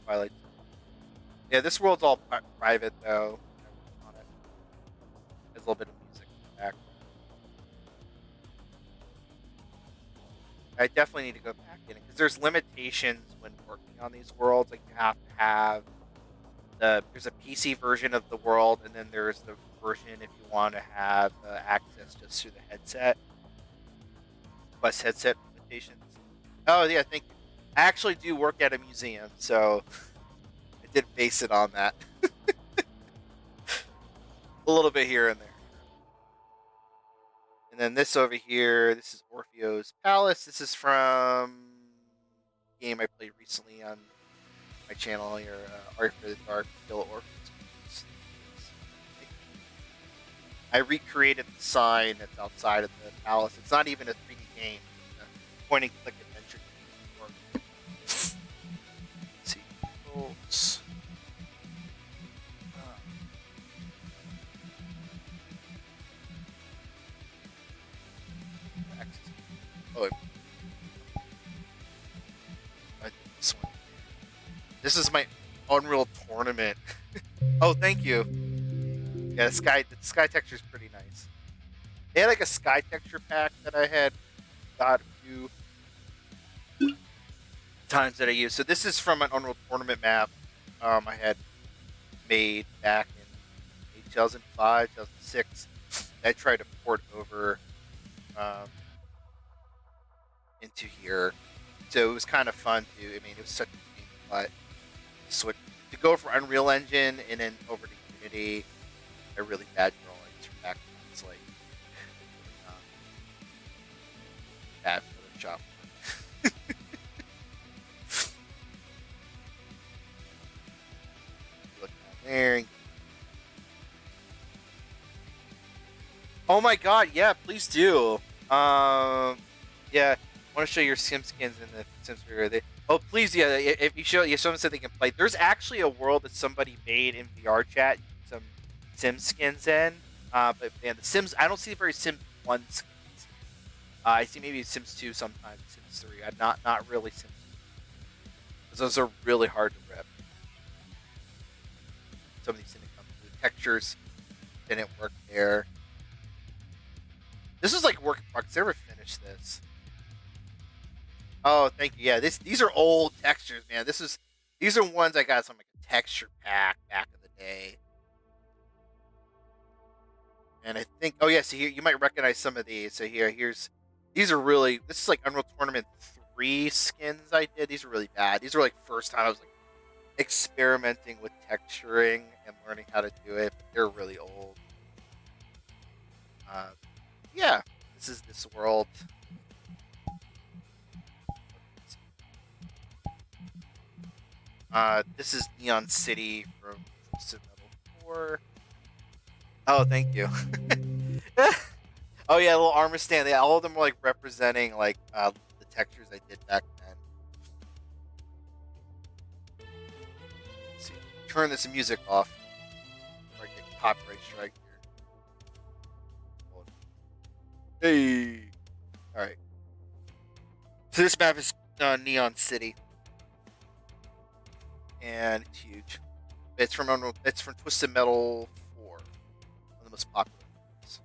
Twilight. Yeah, this world's all private though. On it, there's a little bit of music in the back. I definitely need to go back in it because there's limitations when working on these worlds. Like you have to have there's a PC version of the world, and then there's the version if you want to have access just through the headset. Plus headset limitations. Oh yeah, thank you. I actually do work at a museum, so I did base it on that. A little bit here and there. And then this over here, this is Orpheo's Palace. This is from a game I played recently on my channel here, Art for the Dark, Still Orpheus. I recreated the sign that's outside of the palace. It's not even a 3D game. It's a point and click adventure game. Let's see. Bolts. Oh, this one. This is my Unreal Tournament. Oh, thank you. Yeah, the sky texture is pretty nice. They had like a sky texture pack that I had got a few times that I used. So this is from an Unreal Tournament map I had made back in 2005, 2006. I tried to port over into here. So it was kind of fun to. I mean, it was such a pain, but switch to go from Unreal Engine and then over to Unity. A really bad drawings from back when it's like bad Photoshop. Look down there. Oh my god, yeah, please do. Yeah, I want to show your Sim skins in the Sims video. Oh, please, yeah. If you show, someone said they can play. There's actually a world that somebody made in VR chat. Some Sim skins in. But man, the Sims, I don't see very Sims 1 skins. I see maybe Sims 2 sometimes, Sims 3. I'm not really Sims 2. Because those are really hard to rip. Some of these didn't come through. Textures didn't work there. This is like work in progress. Never finished this. Oh, thank you. Yeah, these are old textures, man. These are ones I got from like a texture pack back in the day. And I think, oh yeah, so here you might recognize some of these. So these are really, this is like Unreal Tournament 3 skins I did. These are really bad. These are like first time I was like experimenting with texturing and learning how to do it. But they're really old. Yeah, this is this world. This is Neon City from Twisted Metal 4. Oh, thank you. Oh yeah, a little armor stand. Yeah, all of them were like representing like the textures I did back then. Let's see, turn this music off. Or I get copyright strike here. Hey. All right. So this map is Neon City, and it's huge. It's from Twisted Metal 4, one of the most popular ones.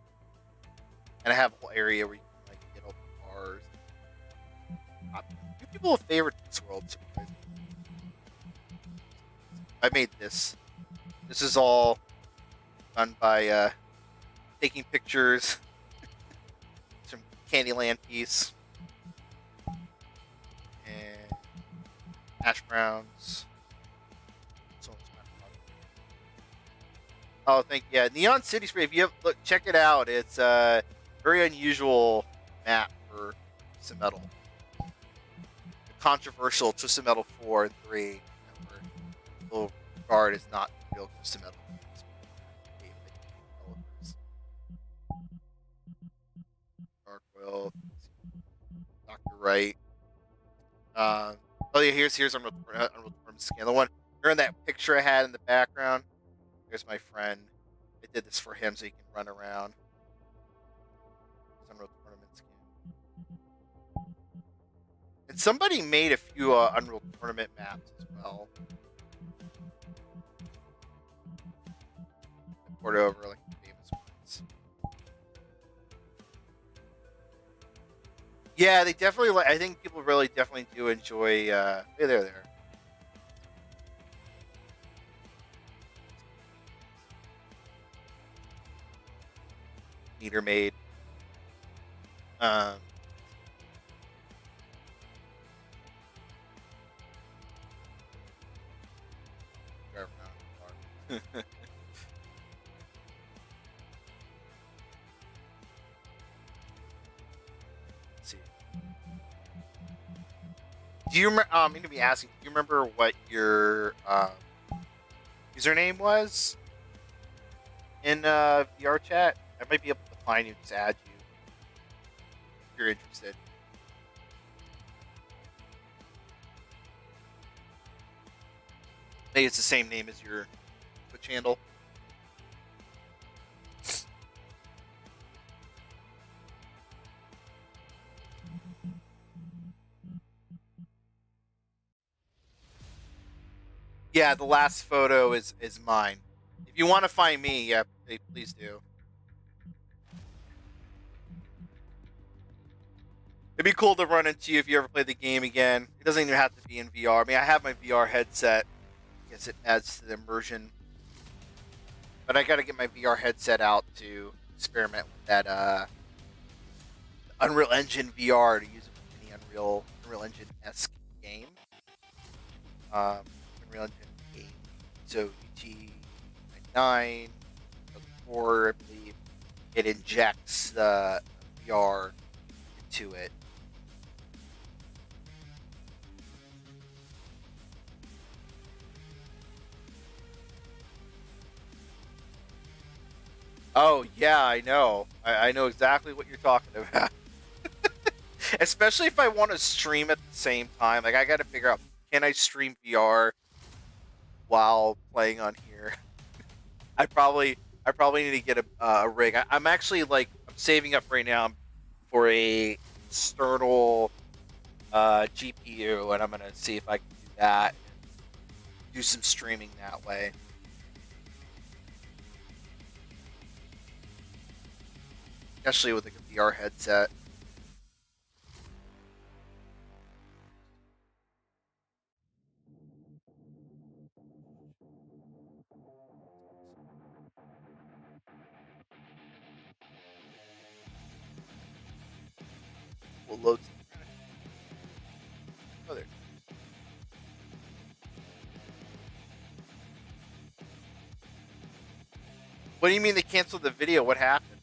And I have a whole area where you can like get all the cars. Do people have favorite this world? I made this. This is all done by taking pictures. Some Candyland piece. And hash browns. Oh, thank you. Yeah, Neon City Spray. If you have check it out. It's a very unusual map for Twisted Metal. Controversial Twisted Metal 4 and 3. Little guard is not real Twisted Metal. Darkwill, Dr. Wright. Oh yeah, here's Unreal Tournament skin. The one, remember that picture I had in the background? There's my friend. did this for him so he can run around. His Unreal Tournament skin. And somebody made a few Unreal Tournament maps as well. Poured over like the famous ones. Yeah, they definitely like. I think people really definitely do enjoy. Hey, there. Meter Maid. Um, drive around in the car. Let's see. Do you remember? I'm going to be asking. Do you remember what your username was in VR chat? I might be able to find you and just add you if you're interested. Maybe it's the same name as your Twitch handle. Yeah, the last photo is mine. If you want to find me, yeah, please do. It'd be cool to run into you if you ever play the game again. It doesn't even have to be in VR. I mean, I have my VR headset. I guess it adds to the immersion. But I got to get my VR headset out to experiment with that Unreal Engine VR to use it with any Unreal Engine-esque game. Unreal Engine 8. So UT99, 4, I believe, it injects the VR into it. Oh yeah, I know. I know exactly what you're talking about. Especially if I want to stream at the same time. Like I got to figure out, can I stream VR while playing on here? I probably need to get a rig. I'm actually like I'm saving up right now for a external GPU, and I'm gonna see if I can do that. And do some streaming that way. Especially with like a VR headset. We'll load. Oh, there. What do you mean they canceled the video? What happened?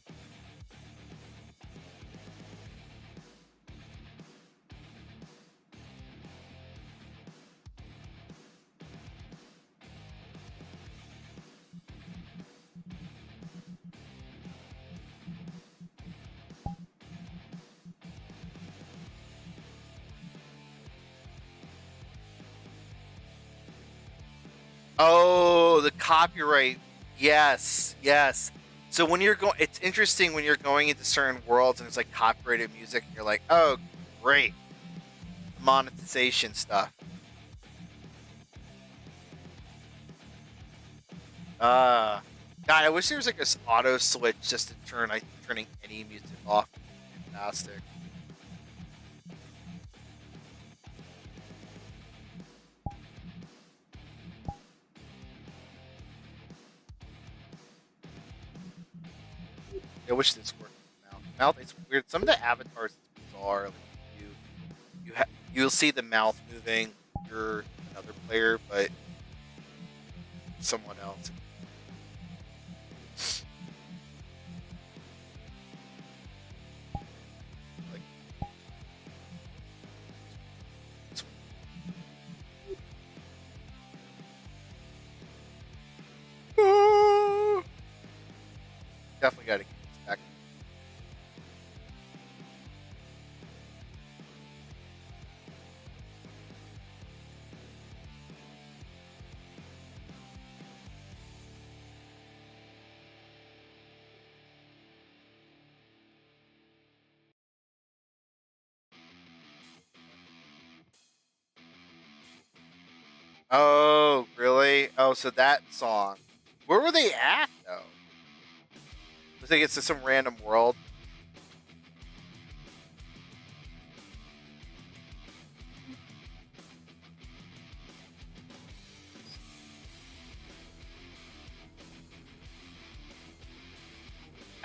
Oh, the copyright. Yes, yes. So when you're going, it's interesting when you're going into certain worlds and it's like copyrighted music, and you're like, oh, great, monetization stuff. Uh, God, I wish there was like this auto switch just to turning any music off. Fantastic. I wish this worked. Mouth, it's weird. Some of the avatars is bizarre. Like you'll see the mouth moving. You're another player, but someone else. Like, definitely got to get this back. Oh, really? Oh, so that song. Where were they at though? Was it to some random world?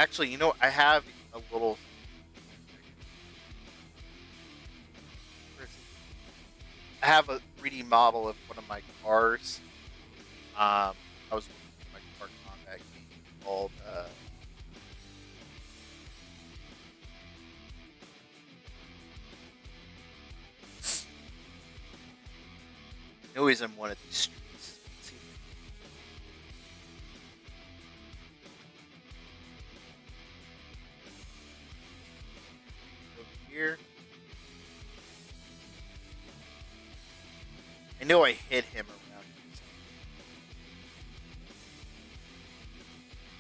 Actually, I have a little. I have a 3D model of one of my cars. I was looking for my car combat game called. I know he's in one of these streets. Let's see over here. I know I hit him around here.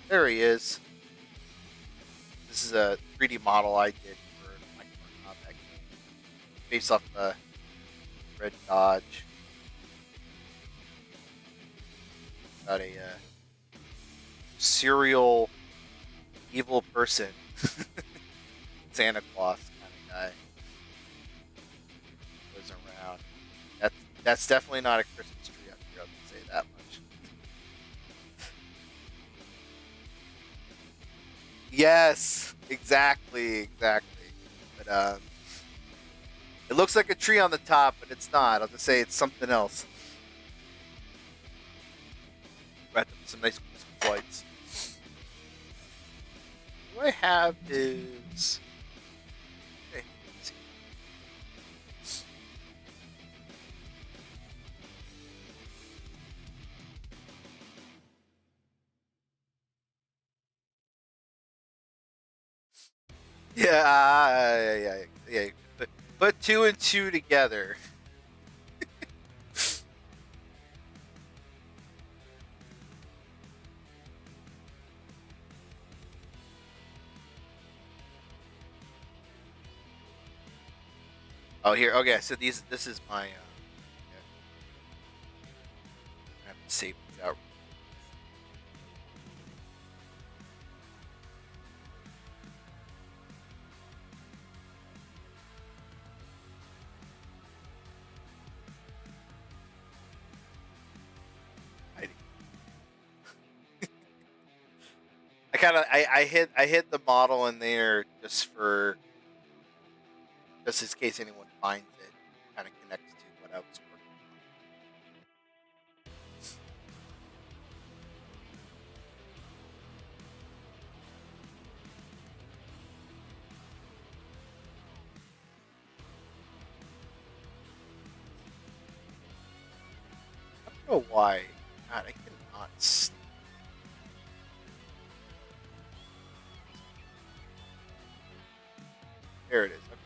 There he is. This is a 3D model I did for my car combat game, based off the Red Dodge. Got a serial evil person, Santa Claus kind of guy goes around. That's definitely not a Christmas tree up here. I'll say that much. Yes, exactly. But it looks like a tree on the top, but it's not. I'll just say it's something else. Right, some nice flights. What I have is. Okay, let's see. Yeah. Put two and two together. Oh, here. Okay, so this is my. Yeah, I have to save these out. I, I kind of I hid the model in there just in case anyone finds it. Kind of connects to what I was working on. I don't know why. God, I cannot. There it is. Okay.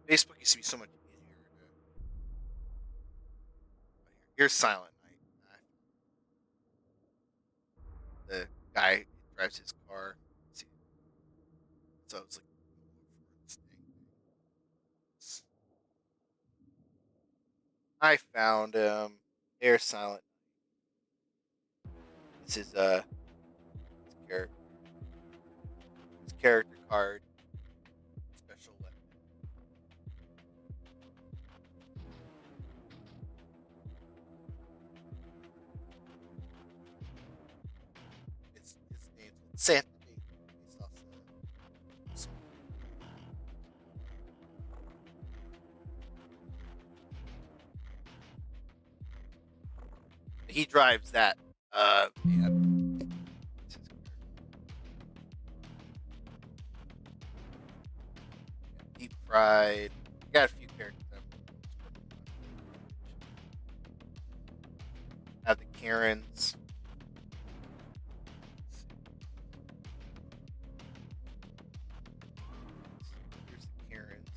Facebook used to be so much easier. Here's Silent Night. The guy drives his car. See, so it's like I found Here's Silent. This is his character card special weapon. His name's Santa. He drives that. Yeah. Deep fried. Got a few characters. Have the Karens. Here's the Karens.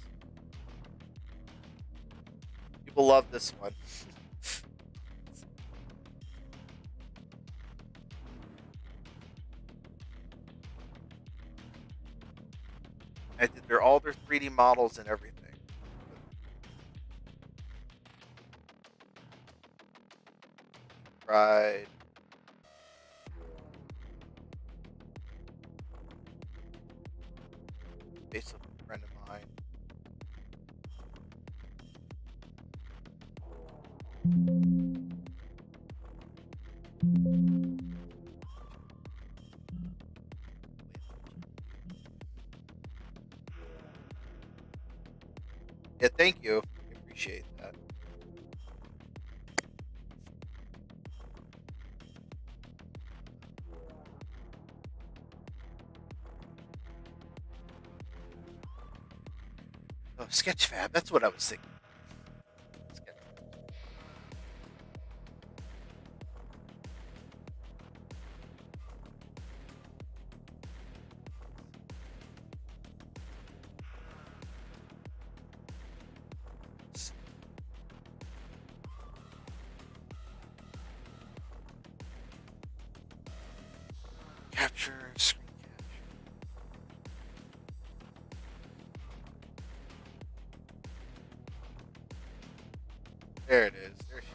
People love this one. I did all their 3D models and everything. Right. Based on a friend of mine. Yeah, thank you. I appreciate that. Oh, Sketchfab. That's what I was thinking. Capture, screen capture. There it is. There she is.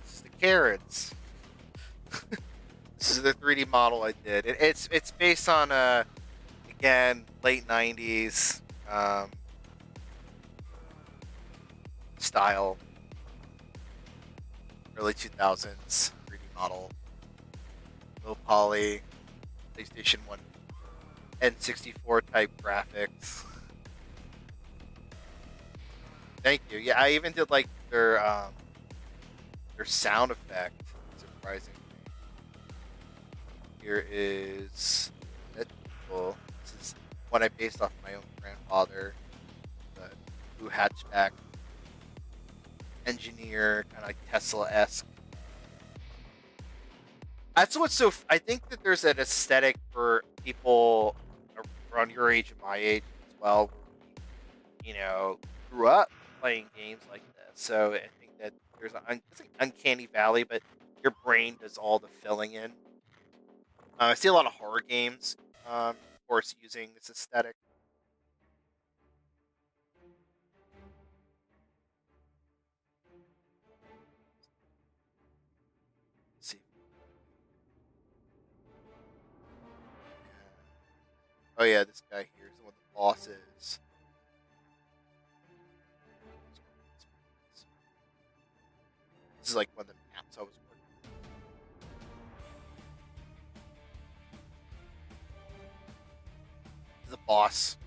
This is the carrots. This is the 3D model I did. It's based on again late 90s style, early 2000s 3D model, low poly, PlayStation 1 N64 type graphics. Thank you. Yeah, I even did like their sound effect. Surprisingly, here is Deadpool. This is one I based off my own grandfather, the blue hatchback engineer, kind of like Tesla-esque. That's what's so. I think that there's an aesthetic for people around your age and my age as well. Grew up playing games like this, so I think that there's it's like uncanny valley, but your brain does all the filling in. I see a lot of horror games, of course, using this aesthetic. Let's see. Oh yeah, this guy here is one of the bosses. This is like one of the maps I was working. This is the boss.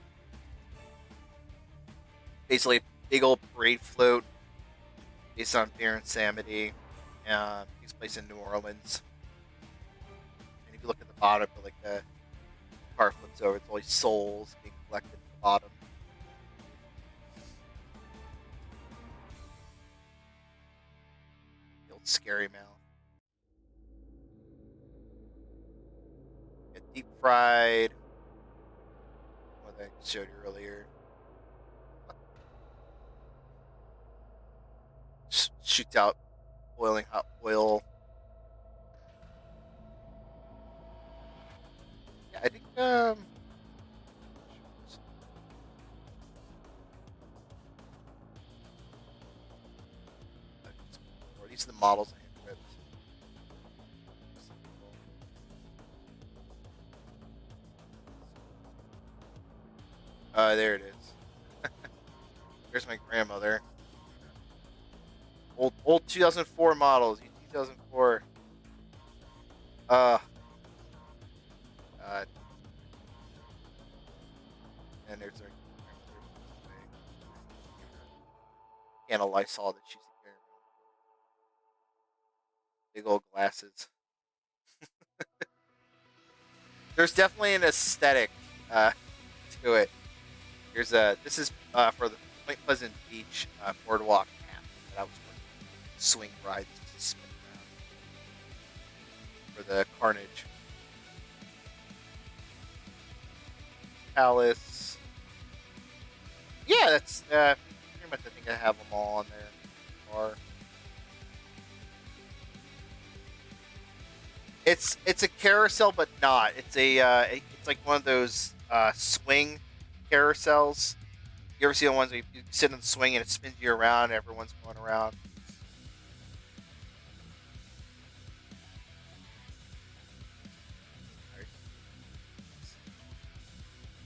Basically, a big old parade float based on Baron Samedi. Takes place in New Orleans. And if you look at the bottom, like the car flips over, it's always souls being collected at the bottom. The old scary mouth. Got deep fried. What I showed you earlier. Shoots out boiling hot oil. Yeah, I think these are the models I have ripped. There it is. There's my grandmother. Old 2004 models. 2004. Uh, God. And there's our can of Lysol that she's carrying. Big old glasses. There's definitely an aesthetic uh, to it. This is for the Point Pleasant Beach boardwalk map that I was working on. Swing rides to spin around for the Carnage Palace. Yeah, that's pretty much. I think I have them all on there. Or it's a carousel, but not. It's a it's like one of those swing carousels. You ever see the ones where you sit on the swing and it spins you around, and everyone's going around?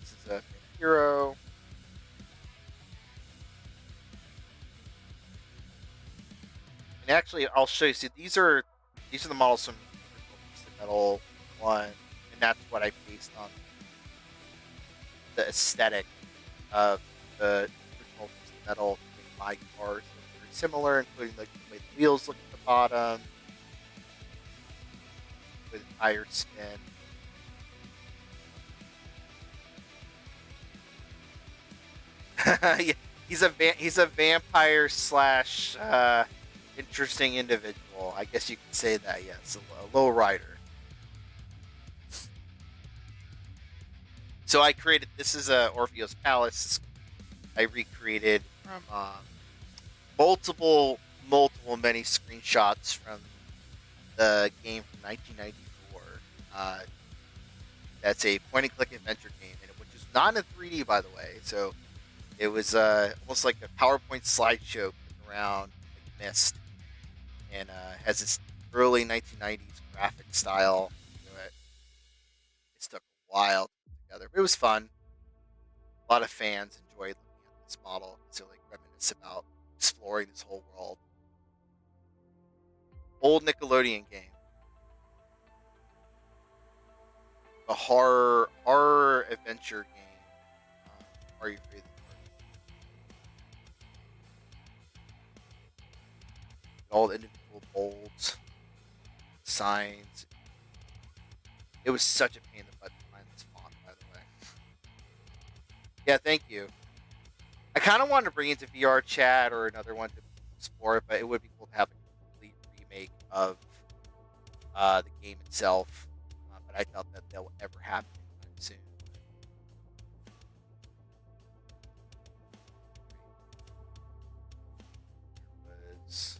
This is a hero. And actually, I'll show you. See, these are the models from the Metal one, and that's what I based on the aesthetic of the original Metal to make my cars. Very similar, including like the way the wheels look at the bottom, with the tire spin. Yeah, he's a vampire slash interesting individual. I guess you could say that. Yes, a low rider. So I created. This is a Orpheus Palace. I recreated from multiple many screenshots from the game from 1994. Uh, that's a point and click adventure game, which is not in 3D, by the way. So it was almost like a PowerPoint slideshow around like Mist, and has this early 1990s graphic style to it. It took a while to put together, but it was fun. A lot of fans enjoyed looking at this model, so like reminisce about exploring this whole world. Old Nickelodeon game, a horror adventure game. Are you free? All the individual bolds, signs. It was such a pain in the butt to find this font, by the way. Yeah, thank you. I kind of wanted to bring it to VR chat or another one to explore it, but it would be cool to have a complete remake of the game itself. But I doubt that will ever happen anytime soon. Was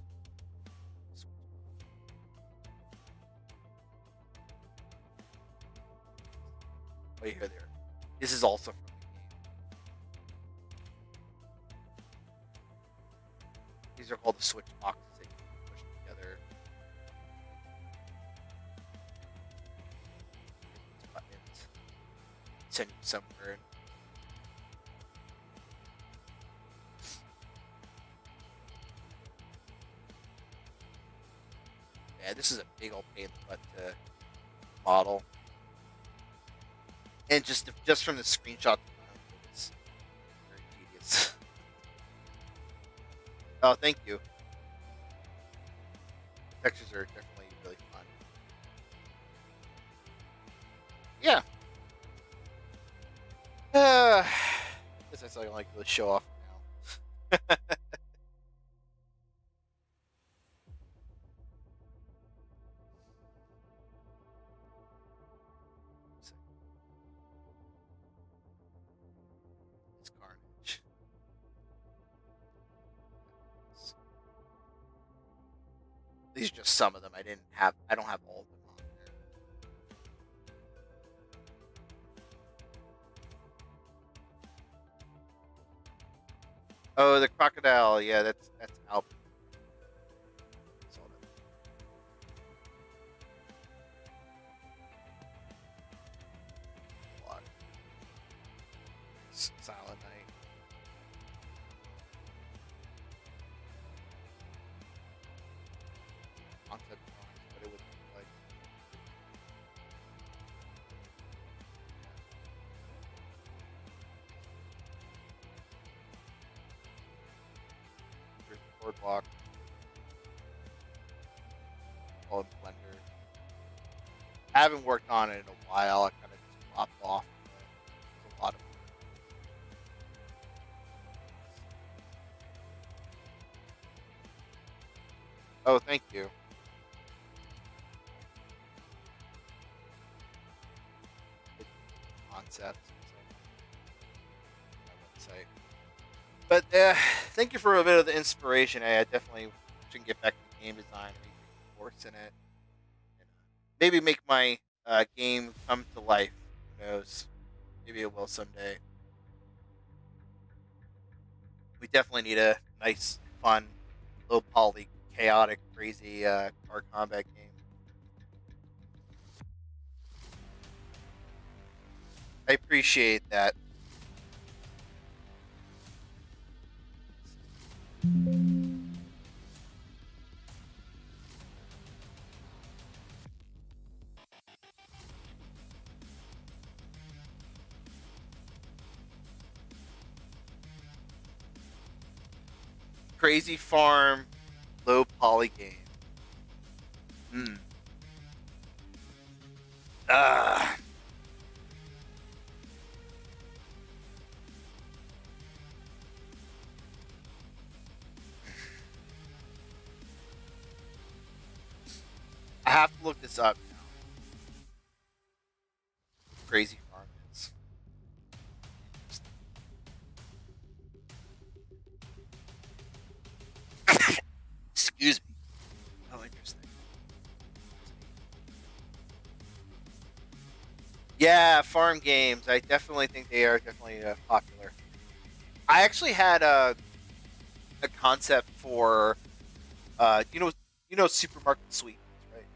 oh, here there. This is also from the game. These are called the switch boxes that you can push together. Buttons. Send you somewhere. Yeah, this is a big old pain in the butt to model. And just from the screenshot, it's very tedious. Oh, thank you. The textures are definitely really fun. Yeah. I guess that's all I like to show off now. It's Carnage. These are just some of them. I don't have all of them on there. Oh, the crocodile. Yeah, that's Albert. Silent Night. Concept drawings, but it would look like there's boardwalk, all in Blender. I haven't worked on it in a while. I kind of just dropped off. There's a lot of Oh, thank you. Concept. So, my website. But thank you for a bit of the inspiration. I definitely should get back to game design, maybe take a course in it, and maybe make my game come to life. Who knows? Maybe it will someday. We definitely need a nice, fun, low poly, chaotic, crazy car combat game. I appreciate that. Crazy farm, low poly game. Hmm. Ah. I have to look this up now. Crazy farm is. Excuse me. Oh, interesting. Yeah, farm games. I definitely think they are definitely popular. I actually had a concept for supermarket sweeps, right?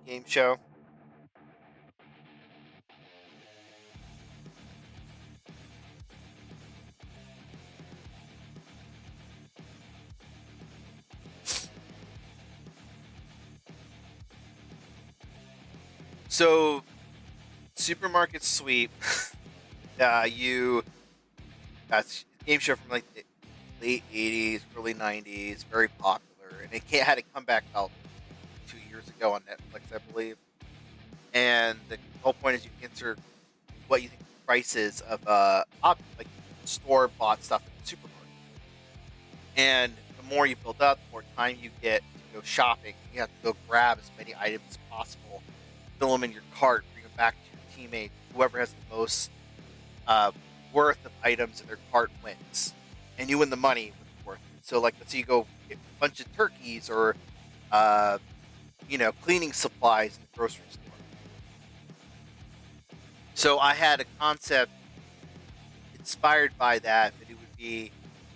The game show. So supermarket sweep. You that's a game show from like the late '80s, early '90s, very popular, and had to come back out 2 years ago on Netflix, I believe. And the whole point is you answer what you think the price is of like store bought stuff in the supermarket. And the more you build up, the more time you get to go shopping. You have to go grab as many items as possible, fill them in your cart, bring them back to your teammate. Whoever has the most uh, worth of items in their cart wins, and you win the money with the worth. So, like, let's say you go get a bunch of turkeys or uh, cleaning supplies in the grocery store. So I had a concept inspired by that it would be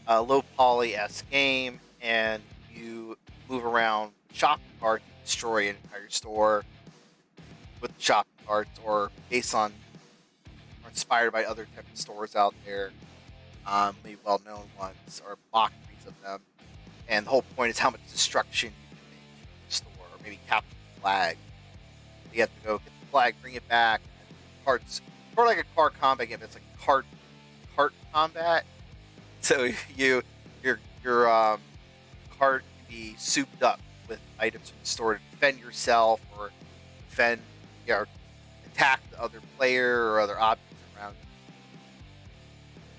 a low poly s game, and you move around shopping carts and destroy an entire store with shopping carts, or based on or inspired by other types of stores out there, maybe well known ones or mockeries of them. And the whole point is how much destruction you can make in the store, or maybe capture the flag. You have to go get the flag, bring it back, and carts. Sort of like a car combat game. It's like cart combat. So your cart can be souped up with items from the store to defend yourself or defend, you know, attack the other player or other objects around you.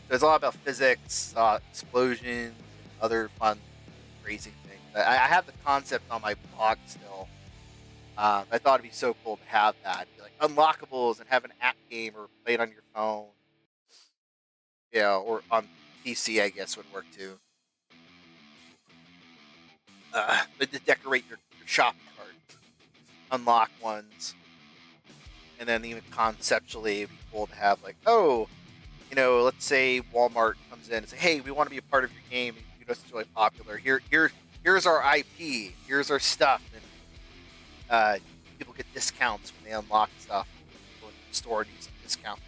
There's a lot about physics, explosions, and other fun, crazy things. I have the concept on my blog still. I thought it'd be so cool to have that, be like unlockables, and have an app game or play it on your phone, or on PC. I guess would work too. But to decorate your shopping cart, unlock ones, and then even conceptually, it'd be cool to have like, oh, let's say Walmart comes in and say, hey, we want to be a part of your game. It's really popular. Here's our IP. Here's our stuff, and people get discounts when they unlock stuff. Go into the store and use a discount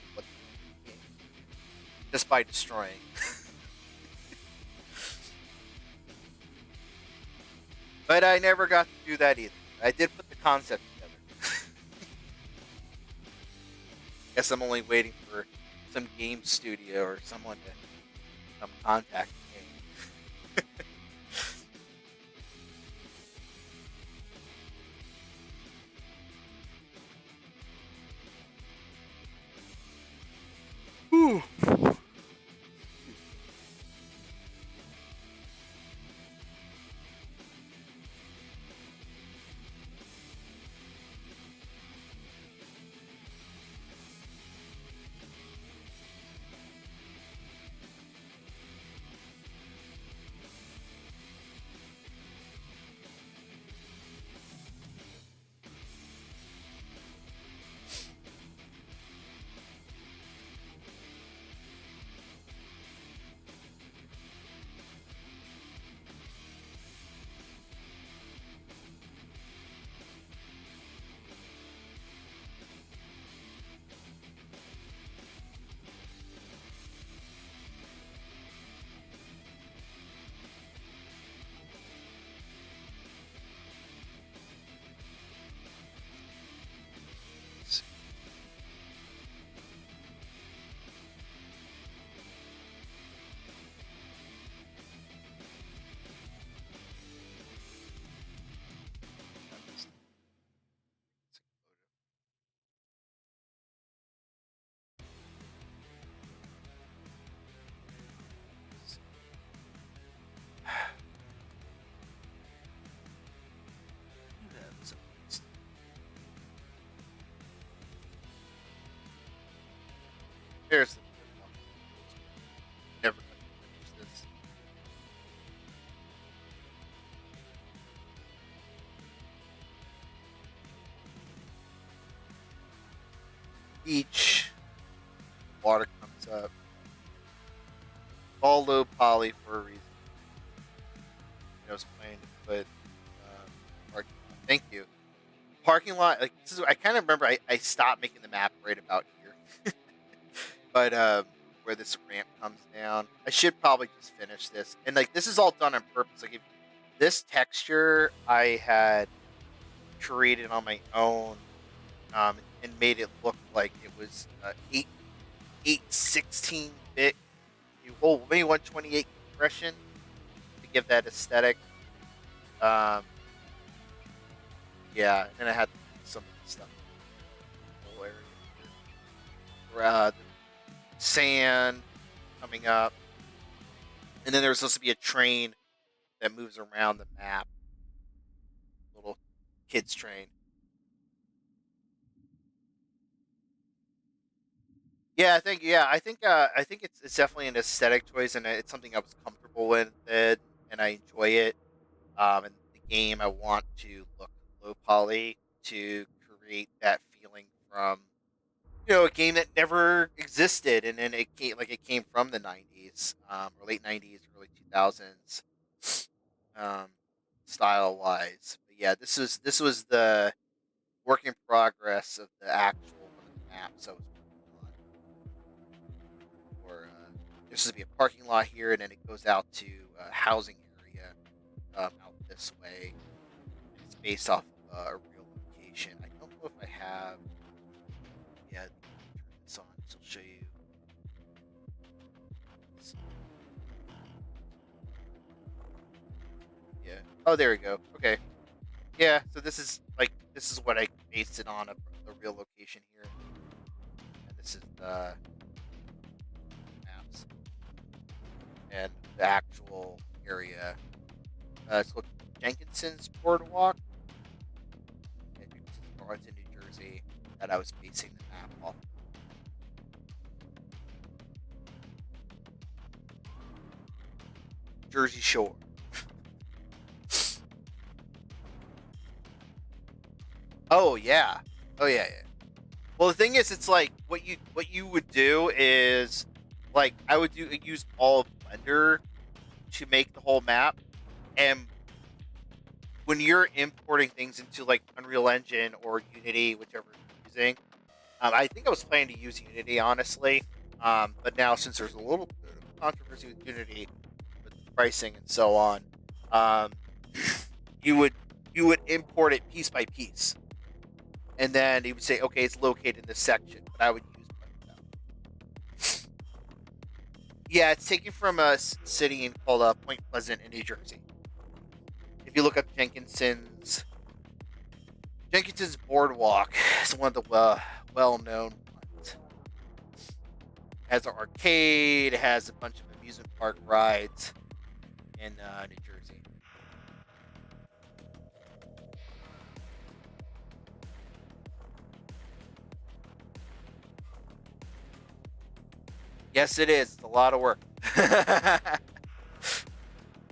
just by destroying. But I never got to do that either. I did put the concept together. Guess I'm only waiting for some game studio or someone to come contact me. Whew. there's the never finish this. Beach, water comes up. All low poly for a reason. I was planning to put parking lot. Thank you. Parking lot. Like this is. I kind of remember. I stopped making the map right about here, but where this ramp comes down, I should probably just finish this. And like this is all done on purpose. Like if this texture I had created on my own, and made it look like it was 816-bit, maybe 128 compression to give that aesthetic. Yeah, and I had some of the stuff. Sand coming up, and then there's supposed to be a train that moves around the map. Little kids train. Yeah, I think it's definitely an aesthetic choice, and it's something I was comfortable with it, and I enjoy it. And the game I want to look low poly to create that feeling from a game that never existed, and then it came from the '90s, or late '90s, early 2000s, um, style wise. But yeah, this was the work in progress of the actual one of the maps I was working on. Or there's supposed to be a parking lot here, and then it goes out to a housing area out this way. It's based off a real location. I don't know if I have. Yeah, turn this on. So I'll show you. Yeah. Oh, there we go. Okay. Yeah. So this is what I based it on, a real location here, and this is the maps and the actual area. It's called Jenkinson's Boardwalk. Yeah, Jenkinson's Boardwalk in New Jersey that I was basing the map off. Jersey Shore. Oh yeah. Oh yeah, yeah. Well, the thing is, it's like what you would do is like I would use all of Blender to make the whole map, and when you're importing things into like Unreal Engine or Unity, whichever you're using, I think I was planning to use Unity honestly, but now since there's a little bit of controversy with Unity, with pricing and so on, um, you would import it piece by piece, and then he would say, okay, it's located in this section, but I would use Blender. Yeah, it's taken from a city called Point Pleasant in New Jersey. If you look up Jenkinson's Boardwalk, it's one of the well-known ones. It has an arcade, it has a bunch of amusement park rides in New Jersey. Yes, it is. It's a lot of work.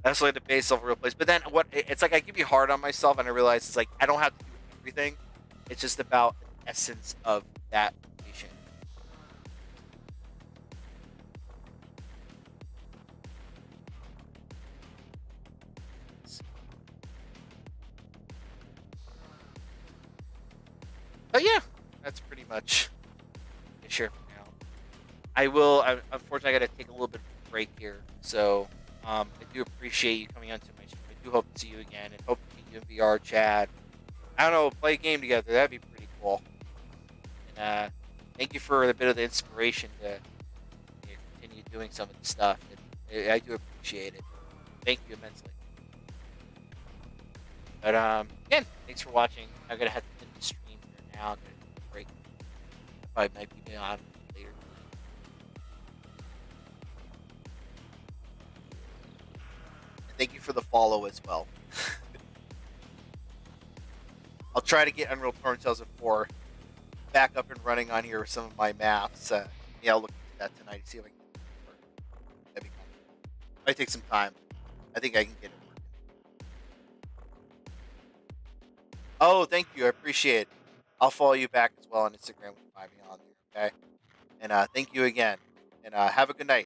That's like the base of a real place. But then it's like I can be hard on myself, and I realize it's like I don't have to do everything. It's just about the essence of that location. But yeah, that's pretty much it. Sure. Unfortunately, I got to take a little bit of a break here. So, I do appreciate you coming onto my stream. I do hope to see you again, and hope to meet you in VR, Chad. I don't know, play a game together. That'd be pretty cool. And thank you for a bit of the inspiration to continue doing some of the stuff. And I do appreciate it. Thank you immensely. But again, thanks for watching. I'm gonna have to end the stream here now. I'm gonna take a break. I might be on later. Thank you for the follow as well. I'll try to get Unreal Tournament 2004 back up and running on here with some of my maps. Yeah, I'll look that tonight. See if I can get it to work. That'd be kind of cool. Might take some time. I think I can get it working. Oh, thank you. I appreciate it. I'll follow you back as well on Instagram with find me on there. Okay. And thank you again. And have a good night.